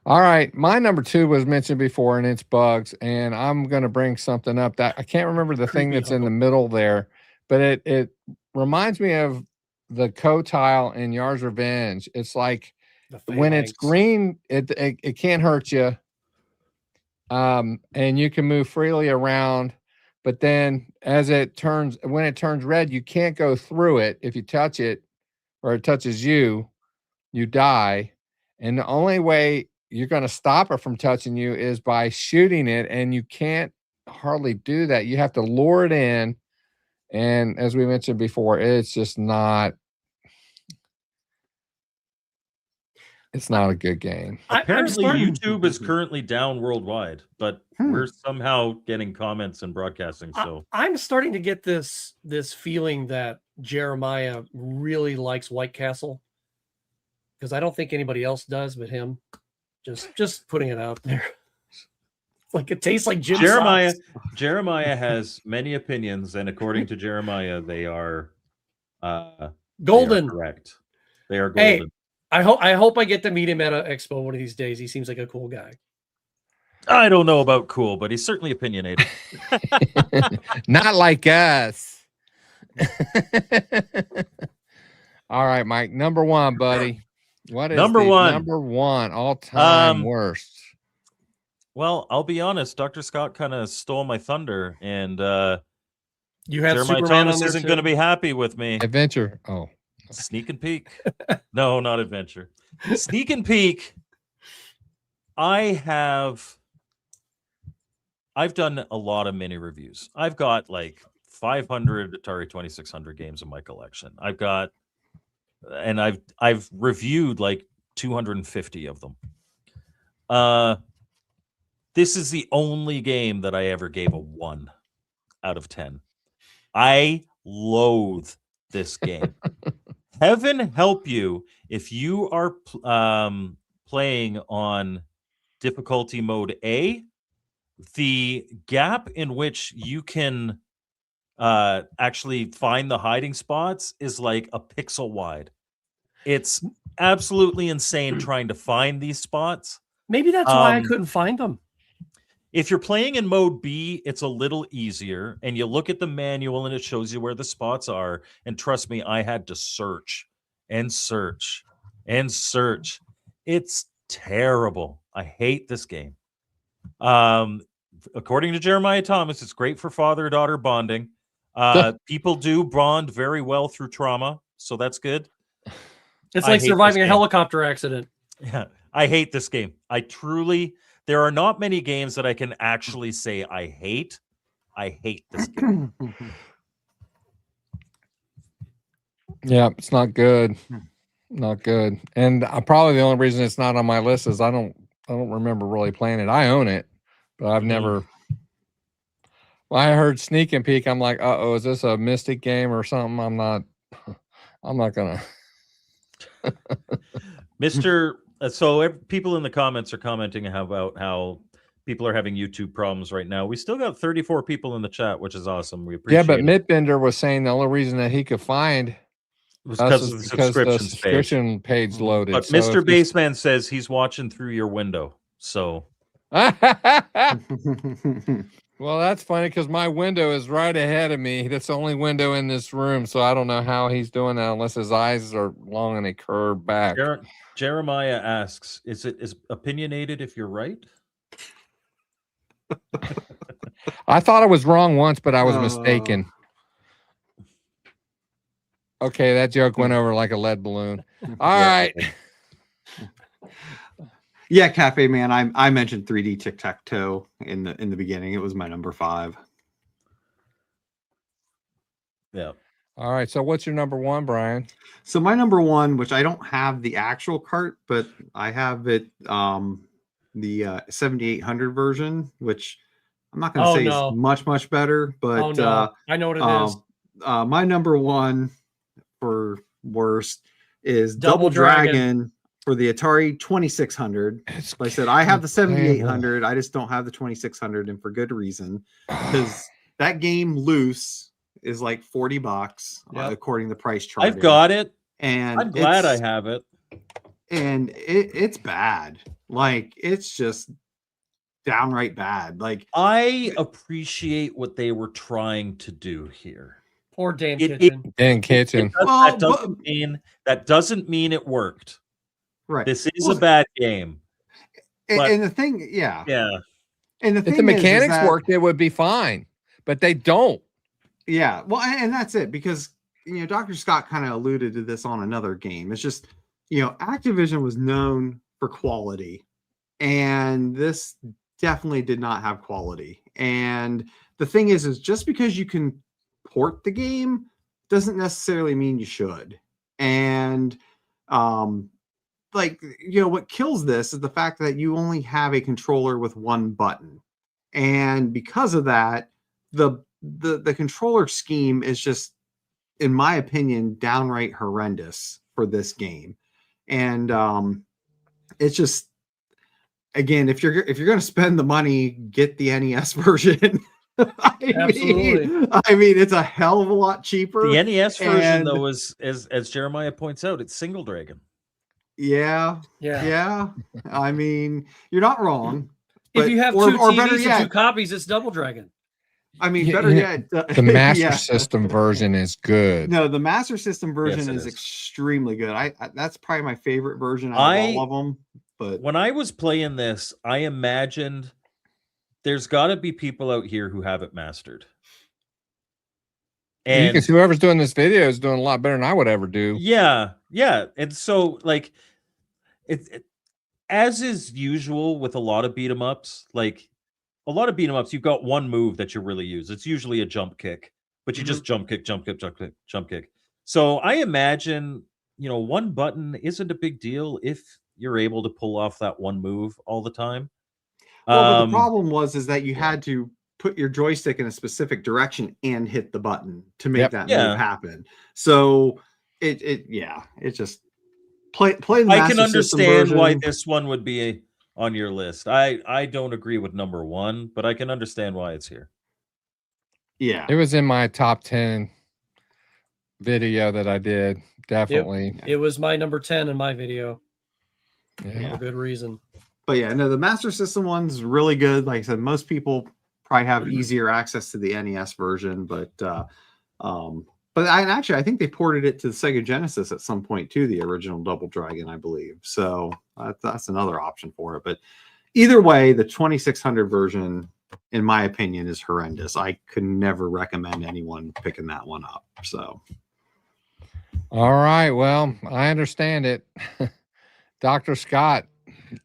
All right, my number 2 was mentioned before, and it's bugs. And I'm going to bring something up that I can't remember the thing Creepy that's in the Huckle. middle there, but it reminds me of the co-tile in Yar's Revenge. It's like The when it's phalanx. green, it can't hurt you, and you can move freely around. But then when it turns red, you can't go through it. If you touch it or it touches you, you die. And the only way you're going to stop it from touching you is by shooting it. And you can't hardly do that. You have to lure it in. And as we mentioned before, it's just not. It's not a good game. Apparently, starting- YouTube is currently down worldwide, but we're somehow getting comments and broadcasting. So I'm starting to get this feeling that Jeremiah really likes White Castle, because I don't think anybody else does but him. Just putting it out there. Like it tastes like Jim Jeremiah Sauce. Jeremiah has many opinions, and according to Jeremiah, they are Golden. correct. They are Hey, golden. I hope I get to meet him at an expo one of these days. He seems like a cool guy. I don't know about cool, but he's certainly opinionated. Not like us. All right, Mike. Number 1, buddy. What is Number the one? number 1 all-time worst? Well, I'll be honest. Dr. Scott kind of stole my thunder, and You have Jeremiah Superman Thomas on there isn't too? going to be happy with me. Adventure. Oh, Sneak and peek. No, not adventure. Sneak and peek. I've done a lot of mini reviews. I've got like 500 Atari 2600 games in my collection. I've reviewed like 250 of them. This is the only game that I ever gave a 1 out of 10. I loathe this game. Heaven help you if you are playing on difficulty mode A. The gap in which you can actually find the hiding spots is like a pixel wide. It's absolutely insane trying to find these spots. Maybe that's why I couldn't find them. If you're playing in mode B, it's a little easier, and you look at the manual and it shows you where the spots are. And trust me, I had to search and search and search. It's terrible. I hate this game. According to Jeremiah Thomas, it's great for father-daughter bonding. People do bond very well through trauma, so that's good. It's I like hate surviving this a game. helicopter accident. Yeah, I hate this game. There are not many games that I can actually say I hate. I hate this game. yeah, it's not good. Not good. And probably the only reason it's not on my list is I don't remember really playing it. I own it, but I've never. Well, I heard Sneak and Peek. I'm like, uh-oh, is this a Mystic game or something? I'm not gonna. Mr. People in the comments are commenting about how people are having YouTube problems right now. We still got 34 people in the chat, which is awesome. We appreciate Yeah, but it. Mitbender was saying the only reason that he could find It was us because is of the because the subscription page. page loaded. But So Mr. if he's- Baseman says he's watching through your window. So Well, that's funny because my window is right ahead of me. That's the only window in this room, so I don't know how he's doing that unless his eyes are long and they curve back. Jeremiah asks, is opinionated if you're right? I thought I was wrong once, but I was mistaken. Okay, that joke went over like a lead balloon. All right. Yeah, Cafe Man. I mentioned 3D Tic Tac Toe in the beginning. It was my number 5. Yeah. All right. So what's your number 1, Brian? So my number 1, which I don't have the actual cart, but I have it the 7800 version, which I'm not going to say is much better, but I know what it is. My number 1 for worst is Double Dragon for the Atari 2600. Like I said, I have the 7800. I just don't have the 2600, and for good reason, because that game loose is like $40 according to the price chart. I've got it, and I'm glad I have it. And it's bad. Like, it's just downright bad. Like, I appreciate what they were trying to do here. Poor Dan It- Kitchen. Dan Kitchen. Well, that doesn't mean it worked. right. This is Well, a bad game. but- and the thing, yeah. And the If thing the is mechanics that, worked, it would be fine, but they don't. yeah. Well, and that's it, because Dr. Scott kind of alluded to this on another game. It's just, Activision was known for quality, and this definitely did not have quality. And the thing is just because you can port the game doesn't necessarily mean you should. And what kills this is the fact that you only have a controller with one button, and because of that, the controller scheme is just, in my opinion, downright horrendous for this game. And it's just, again, if you're going to spend the money, get the NES version. I mean, it's a hell of a lot cheaper. The NES version, though, is as Jeremiah points out, it's Single Dragon. Yeah. I mean, you're not wrong. If you have two TVs and 2 copies, it's Double Dragon. I mean, better yet, the Master System version is good. No, the Master System version is extremely good. I that's probably my favorite version out of all of them. But when I was playing this, I imagined there's got to be people out here who have it mastered. And because whoever's doing this video is doing a lot better than I would ever do. Yeah. And so, like, it as is usual with a lot of beat 'em ups, like a lot of beat 'em ups, you've got one move that you really use. It's usually a jump kick, but you just jump kick. So I imagine, one button isn't a big deal if you're able to pull off that one move all the time. Well, but the problem is that you had to put your joystick in a specific direction and hit the button to make that move happen. So it's just play the I can Master System understand version. why this one would be on your list. I don't agree with number 1, but I can understand why it's here. Yeah, it was in my top 10 video that I did. Definitely, it was my number 10 in my video. Yeah, for good reason. But yeah, no, the Master System one's really good. Like I said, most people probably have easier access to the NES version, but I think they ported it to the Sega Genesis at some point too, the original Double Dragon, I believe. So that's another option for it. But either way, the 2600 version, in my opinion, is horrendous. I could never recommend anyone picking that one up. So, all right, well, I understand it. Dr. Scott,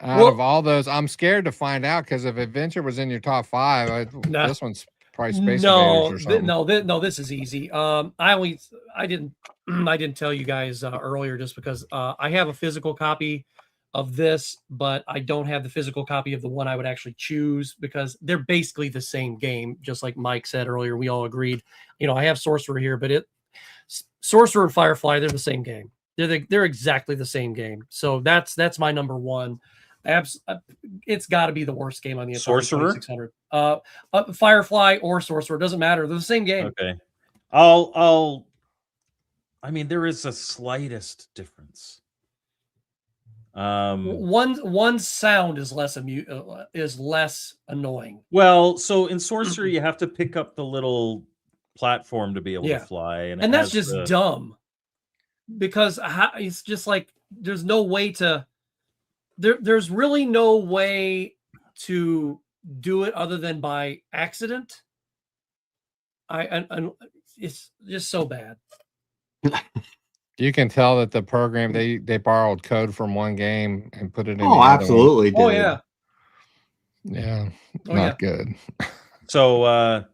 out of all those, I'm scared to find out, because if Adventure was in your top 5, this one's probably Space Invaders or something. No, this is easy. I didn't tell you guys earlier, just because I have a physical copy of this, but I don't have the physical copy of the one I would actually choose, because they're basically the same game. Just like Mike said earlier, we all agreed. I have Sorcerer here, but Sorcerer and Firefly, they're the same game. They're exactly the same game. So that's my number 1. It's got to be the worst game on the Atari Sorcerer, 2600. Firefly or Sorcerer, doesn't matter. They're the same game. Okay, I mean, there is a slightest difference. One sound is less annoying. Well, so in Sorcerer, you have to pick up the little platform to be able to fly, and that's just dumb. Because it's just like there's no way to there's really no way to do it other than by accident. It's just so bad. You can tell that the program, they borrowed code from one game and put it in. Oh, absolutely. Oh yeah. Not good. So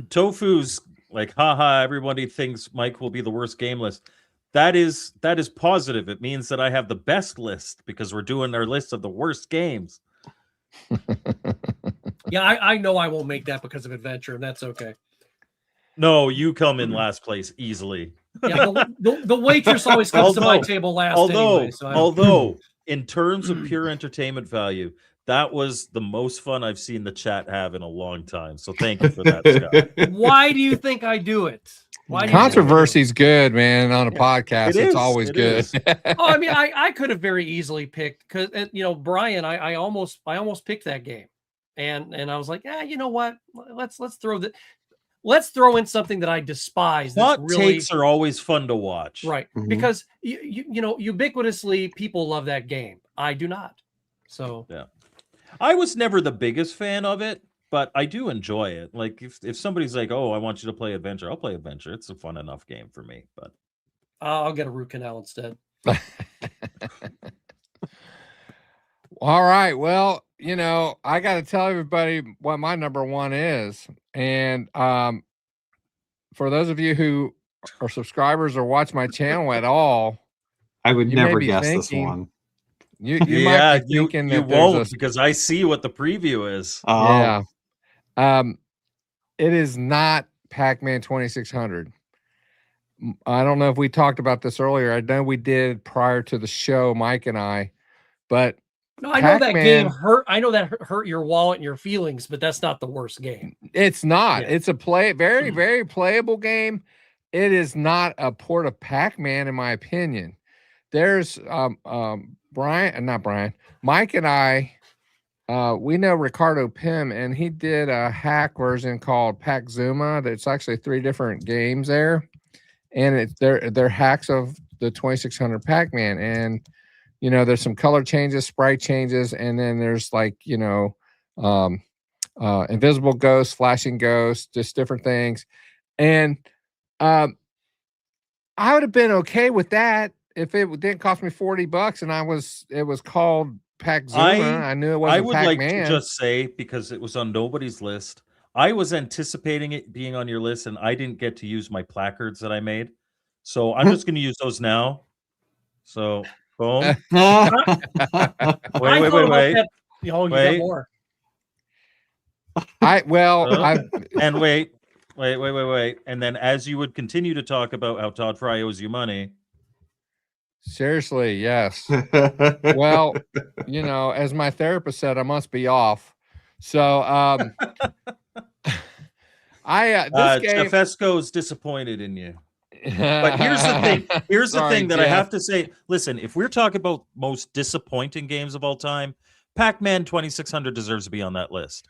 Tofu's like, haha, everybody thinks Mike will be the worst game list. That is positive. It means that I have the best list, because we're doing our list of the worst games. Yeah, I know I won't make that because of Adventure, and that's okay. No, you come in last place easily. Yeah, the waitress always comes to my table last. Although, in terms of pure entertainment value, that was the most fun I've seen the chat have in a long time. So thank you for that, Scott. Why do you think I do it? Why do you Controversy's good, man. On a podcast, It it's is, always it good. is. Oh, I mean, I could have very easily picked because Brian, I almost picked that game, and I was like, yeah, you know what? Let's throw in something that I despise. That's Hot really takes are always fun to watch. right Mhm. because ubiquitously people love that game. I do not. So I was never the biggest fan of it, but I do enjoy it. Like if somebody's like, "Oh, I want you to play Adventure," I'll play Adventure. It's a fun enough game for me. But I'll get a root canal instead. All right. Well, I got to tell everybody what my number one is. And for those of you who are subscribers or watch my channel at all, I would you may never be guess this thinking- one. you might be you thinking you that there's won't because I see what the preview is. Oh, yeah. It is not Pac-Man 2600. I don't know if we talked about this earlier. I know we did prior to the show, Mike and I, but No, I know that game Pac-Man- hurt. I know that hurt your wallet and your feelings, but that's not the worst game. it's not. Yeah. It's a very, very playable game. It is not a port of Pac-Man, in my opinion. There's Mike and I, we know Ricardo Pym, and he did a hack version called Pac Zuma. That's actually 3 different games there, and they're hacks of the 2600 Pac-Man. And there's some color changes, sprite changes, and then there's invisible ghosts, flashing ghosts, just different things. And I would have been okay with that if it didn't cost me $40 and it was called Pac Zuma. I knew it wasn't I would Pac-Man. like to just say, because it was on nobody's list, I was anticipating it being on your list, and I didn't get to use my placards that I made. So I'm just going to use those now. So, boom. Wait. That, you got Wait. more. And wait. And then as you would continue to talk about how Todd Fry owes you money. Seriously, yes. Well, as my therapist said, I must be off. So this game, Jeff Esco's disappointed in you. But here's the thing. Here's the thing that I have to say. Listen, if we're talking about most disappointing games of all time, Pac-Man 2600 deserves to be on that list.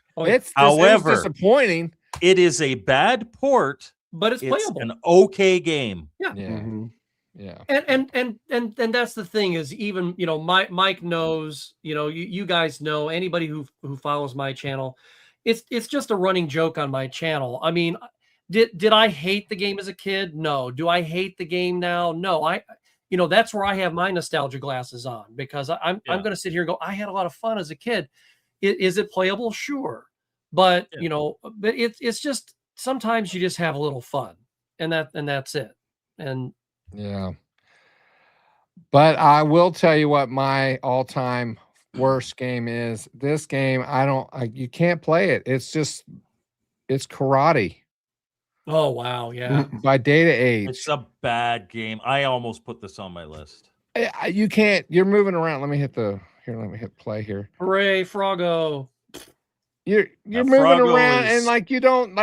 However, disappointing. It is a bad port, but it's playable. An okay game. Yeah. Mm-hmm. Yeah. And that's the thing is, even Mike knows, you guys know, anybody who follows my channel, it's just a running joke on my channel. I mean, did I hate the game as a kid? No. Do I hate the game now? No. That's where I have my nostalgia glasses on, because I'm going to sit here and go, I had a lot of fun as a kid. Is it playable? Sure. But, but it's just, sometimes you just have a little fun, and that's it. And yeah. But I will tell you what my all-time worst game is. This game, you can't play it. It's karate. Oh, wow. Yeah. By Data Age. It's a bad game. I almost put this on my list. You can't. You're moving around. Let me hit play here. Hooray, Froggo. You're moving Froggo around and you don't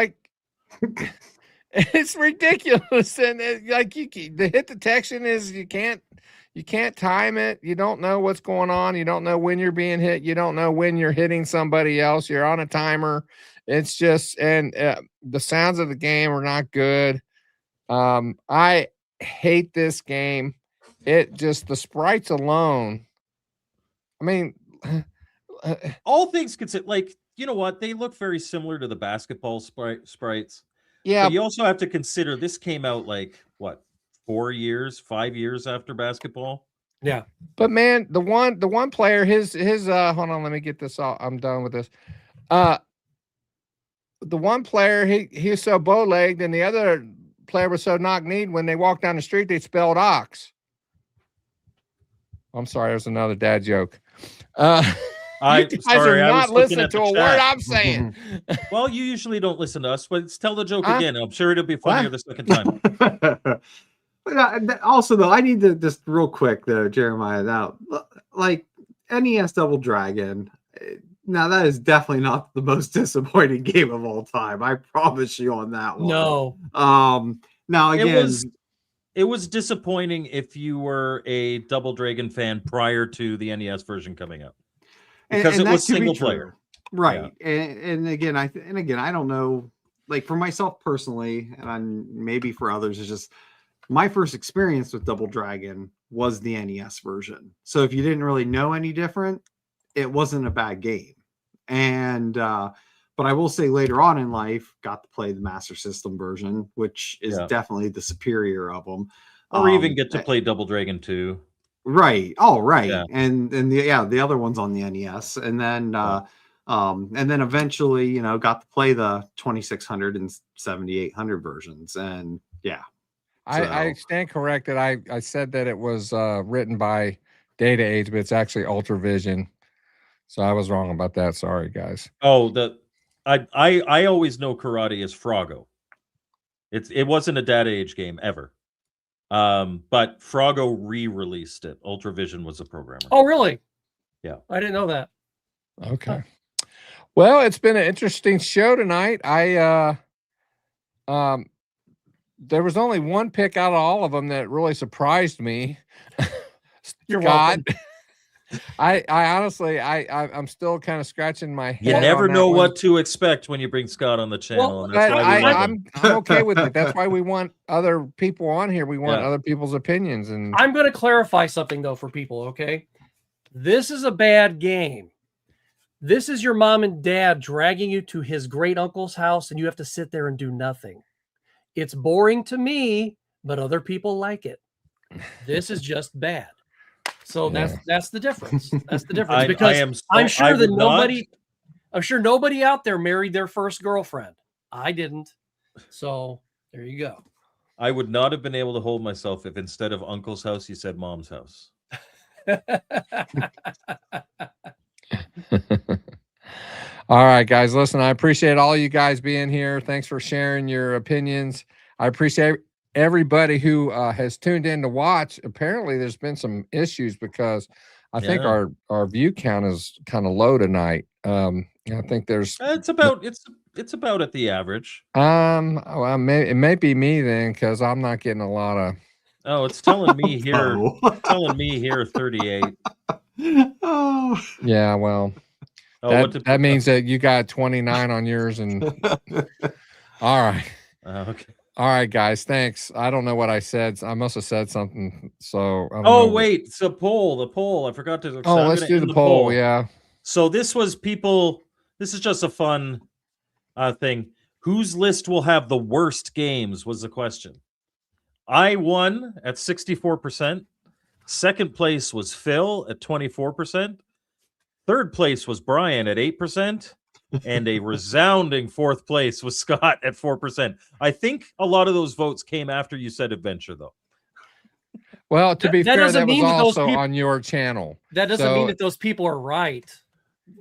it's ridiculous. And the hit detection is you can't time it. You don't know what's going on. You don't know when you're being hit. You don't know when you're hitting somebody else. You're on a timer. It's just, and the sounds of the game are not good. I hate this game. The sprites alone. I mean, all things considered, you know what? They look very similar to the basketball sprites. Yeah. But you also have to consider this came out 5 years after basketball. Yeah. But man, the one player, his hold on, let me get this all. I'm done with this. The one player, he was so bow-legged, and the other player was so knock-kneed, when they walked down the street, they spelled ox. I'm sorry, there's another dad joke. You guys are not listening to a word I'm saying. Well, you usually don't listen to us, but tell the joke again. I'm sure it'll be funnier the second time. But also, though, I need to just real quick, though, Jeremiah, now, NES Double Dragon. Now, that is definitely not the most disappointing game of all time. I promise you on that one. No. Now again, It was disappointing if you were a Double Dragon fan prior to the NES version coming out, because it that was could be single true. player. Right. And again, I don't know, like for myself personally, and maybe for others, it's just my first experience with Double Dragon was the NES version. So if you didn't really know any different, it wasn't a bad game. And but I will say later on in life, got to play the Master System version, which is definitely the superior of them. Or even get to play Double Dragon 2. Right. Oh, right. Yeah. And the other one's on the NES. And then eventually, got to play the 2600 and 7800 versions. And yeah. I stand corrected. I said that it was written by Data Age, but it's actually Ultravision. So I was wrong about that. Sorry, guys. Oh, I always know karate as Froggo. It wasn't a Data Age game ever. But Froggo re-released it. Ultravision was the programmer. Oh, really? Yeah. I didn't know that. Okay. Well, it's been an interesting show tonight. There was only one pick out of all of them that really surprised me. You're Scott. welcome. I honestly, I'm still kind of scratching my head. You never on that know one. what to expect when you bring Scott on the channel. Well, and that's But why we love him. I'm okay with it. That's why we want other people on here. We want Yeah. other people's opinions. And I'm going to clarify something, though, for people, okay? This is a bad game. This is your mom and dad dragging you to his great uncle's house, and you have to sit there and do nothing. It's boring to me, but other people like it. This is just bad. So that's the difference. That's the difference. Because I'm sure that I'm sure nobody out there married their first girlfriend. I didn't. So there you go. I would not have been able to hold myself if instead of uncle's house, you said mom's house. all right, guys, listen, I appreciate all you guys being here. Thanks for sharing your opinions. I appreciate everybody who has tuned in to watch. Apparently there's been some issues because I think our view count is kind of low tonight. I think there's it's about at the average. Well, it may be me then, because I'm not getting a lot of. Oh, it's telling me here. Telling me here 38. Oh. Yeah, well, that means that you got 29 on yours, and all right. Okay. All right, guys. Thanks. I don't know what I said. I must have said something. So. I don't Oh know. wait, it's the poll. The poll. I forgot to. Oh, let's do the poll. Yeah. So this was people. This is just a fun thing. Whose list will have the worst games was the question. I won at 64%. Second place was Phil at 24%. Third place was Brian at 8%. And a resounding fourth place was Scott at 4%. I think a lot of those votes came after you said adventure, though. Well, to be fair, that was also people, on your channel. That doesn't mean that those people are right.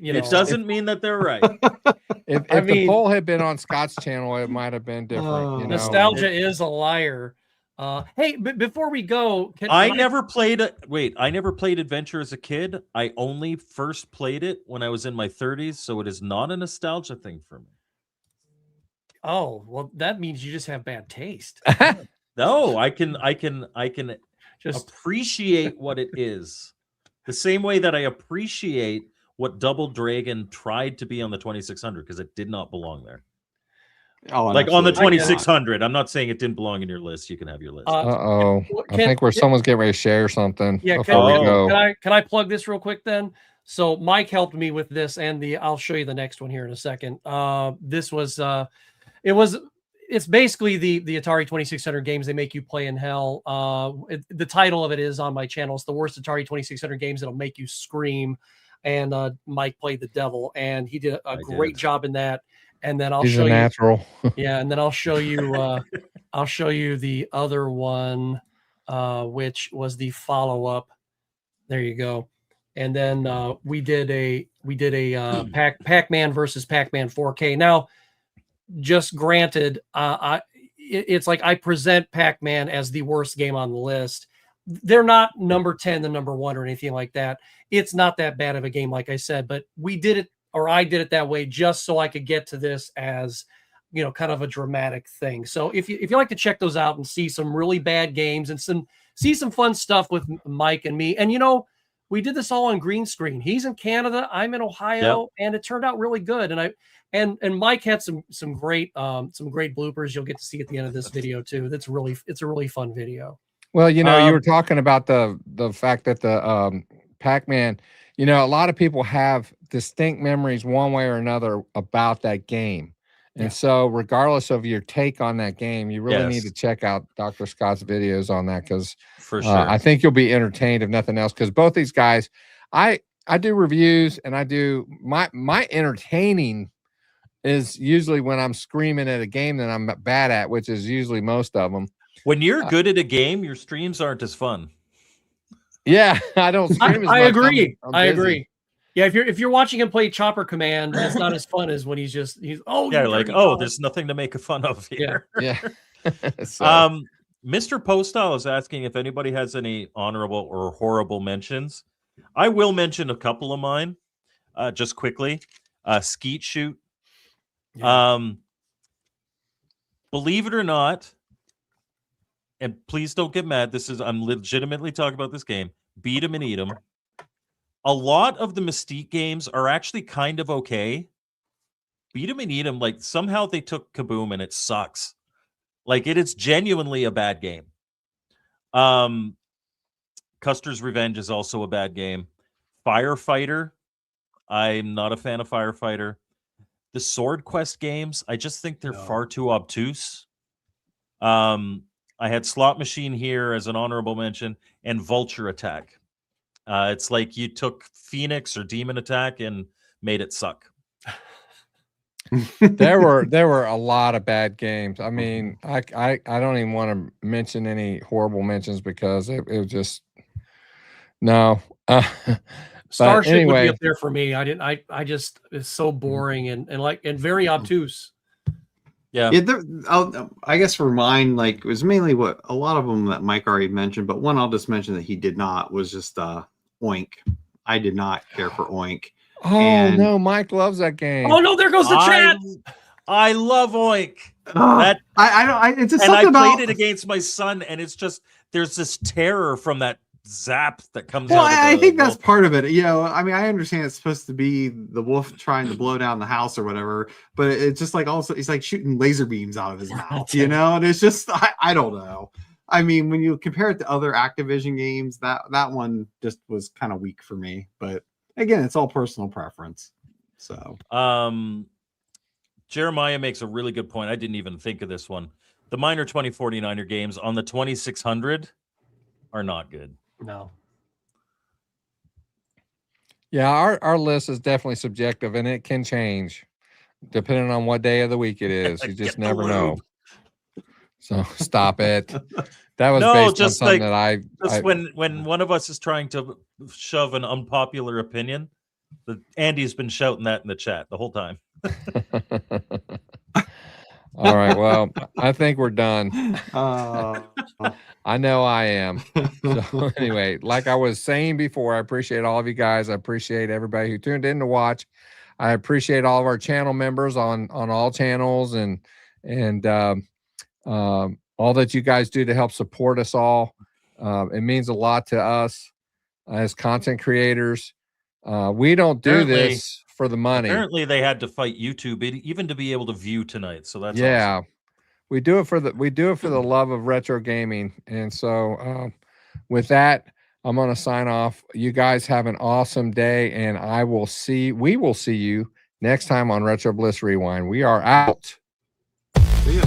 It doesn't mean that they're right. If the poll had been on Scott's channel, it might have been different. Nostalgia is a liar. Hey, but before we go, I never played Adventure as a kid. I only first played it when I was in my 30s, so it is not a nostalgia thing for me. Oh, well, that means you just have bad taste. No, I can just appreciate what it is. The same way that I appreciate what Double Dragon tried to be on the 2600, because it did not belong there. Oh, like on the 2600. I'm not saying it didn't belong in your list. You can have your list. I think someone's getting ready to share something. Yeah, can I plug this real quick then? So Mike helped me with this, and I'll show you the next one here in a second. This was it's basically the Atari 2600 games they make you play in hell. The title of it is on my channel. It's the worst Atari 2600 games that'll make you scream. And Mike played the devil, and he did a great job in that. And then I'll show you natural. Yeah, and then I'll show you I'll show you the other one, which was the follow-up. There you go. And then we did a Pac-Man versus Pac-Man 4K. Now, just granted, it's like I present Pac-Man as the worst game on the list. They're not number 10, the number 1 or anything like that. It's not that bad of a game, like I said, but we did it, or I did it that way just so I could get to this as you know, kind of a dramatic thing. So if you like to check those out and see some really bad games and see some fun stuff with Mike and me, and you know, we did this all on green screen. He's in Canada, I'm in Ohio, and it turned out really good. And Mike had some great bloopers you'll get to see at the end of this video too. It's a really fun video. Well, you know, you were talking about the fact that the Pac-Man, you know, a lot of people have distinct memories one way or another about that game. And so regardless of your take on that game, you really need to check out Dr. Scott's videos on that, because for sure, I think you'll be entertained if nothing else, because both these guys, I do reviews and I do my entertaining is usually when I'm screaming at a game that I'm bad at, which is usually most of them. When you're good at a game, your streams aren't as fun. Yeah, I don't scream as much. I agree. I'm busy. Agree. Yeah, if you're watching him play Chopper Command, it's not as fun as when he's like, oh, there's nothing to make fun of here. Yeah. So. Mr. Postal is asking if anybody has any honorable or horrible mentions. I will mention a couple of mine, just quickly. Skeet Shoot. Yeah. Believe it or not, and please don't get mad, I'm legitimately talking about this game. Beat 'em and Eat 'em. A lot of the Mystique games are actually kind of okay. Beat 'em and Eat 'em, like somehow they took Kaboom and it sucks. Like it is genuinely a bad game. Custer's Revenge is also a bad game. Firefighter, I'm not a fan of Firefighter. The Sword Quest games, I just think they're far too obtuse. I had Slot Machine here as an honorable mention, and Vulture Attack. It's like you took Phoenix or Demon Attack and made it suck. there were a lot of bad games. I mean, I don't even want to mention any horrible mentions because it was just no. Starship anyway, would be up there for me. I just, it's so boring and very obtuse. Yeah. I guess for mine, like it was mainly what a lot of them that Mike already mentioned, but one I'll just mention that he did not was just Oink. I did not care for Oink. Oh no, Mike loves that game. Oh no, there goes the chat. I love Oink. It's just something I about played it against my son, and it's just there's this terror from that zap that comes out. I think that's part of it. You know, I mean, I understand it's supposed to be the wolf trying to blow down the house or whatever, but it's just like also he's like shooting laser beams out of his mouth, you know, and it's just I don't know. I mean, when you compare it to other Activision games, that one just was kind of weak for me. But again, it's all personal preference. So Jeremiah makes a really good point. I didn't even think of this one. The minor 2049er games on the 2600 are not good. No. Yeah, our list is definitely subjective, and it can change depending on what day of the week it is. You just never know. So stop it. That was based on something that when one of us is trying to shove an unpopular opinion, Andy's been shouting that in the chat the whole time. All right, well, I think we're done. I know I am. So anyway, like I was saying before, I appreciate all of you guys. I appreciate everybody who tuned in to watch. I appreciate all of our channel members on all channels and all that you guys do to help support us all. It means a lot to us as content creators. We don't do this for the money. Apparently they had to fight YouTube even to be able to view tonight. So that's awesome. We do it for the love of retro gaming. And so with that, I'm going to sign off. You guys have an awesome day, and we will see you next time on Retro Bliss Rewind. We are out. See ya.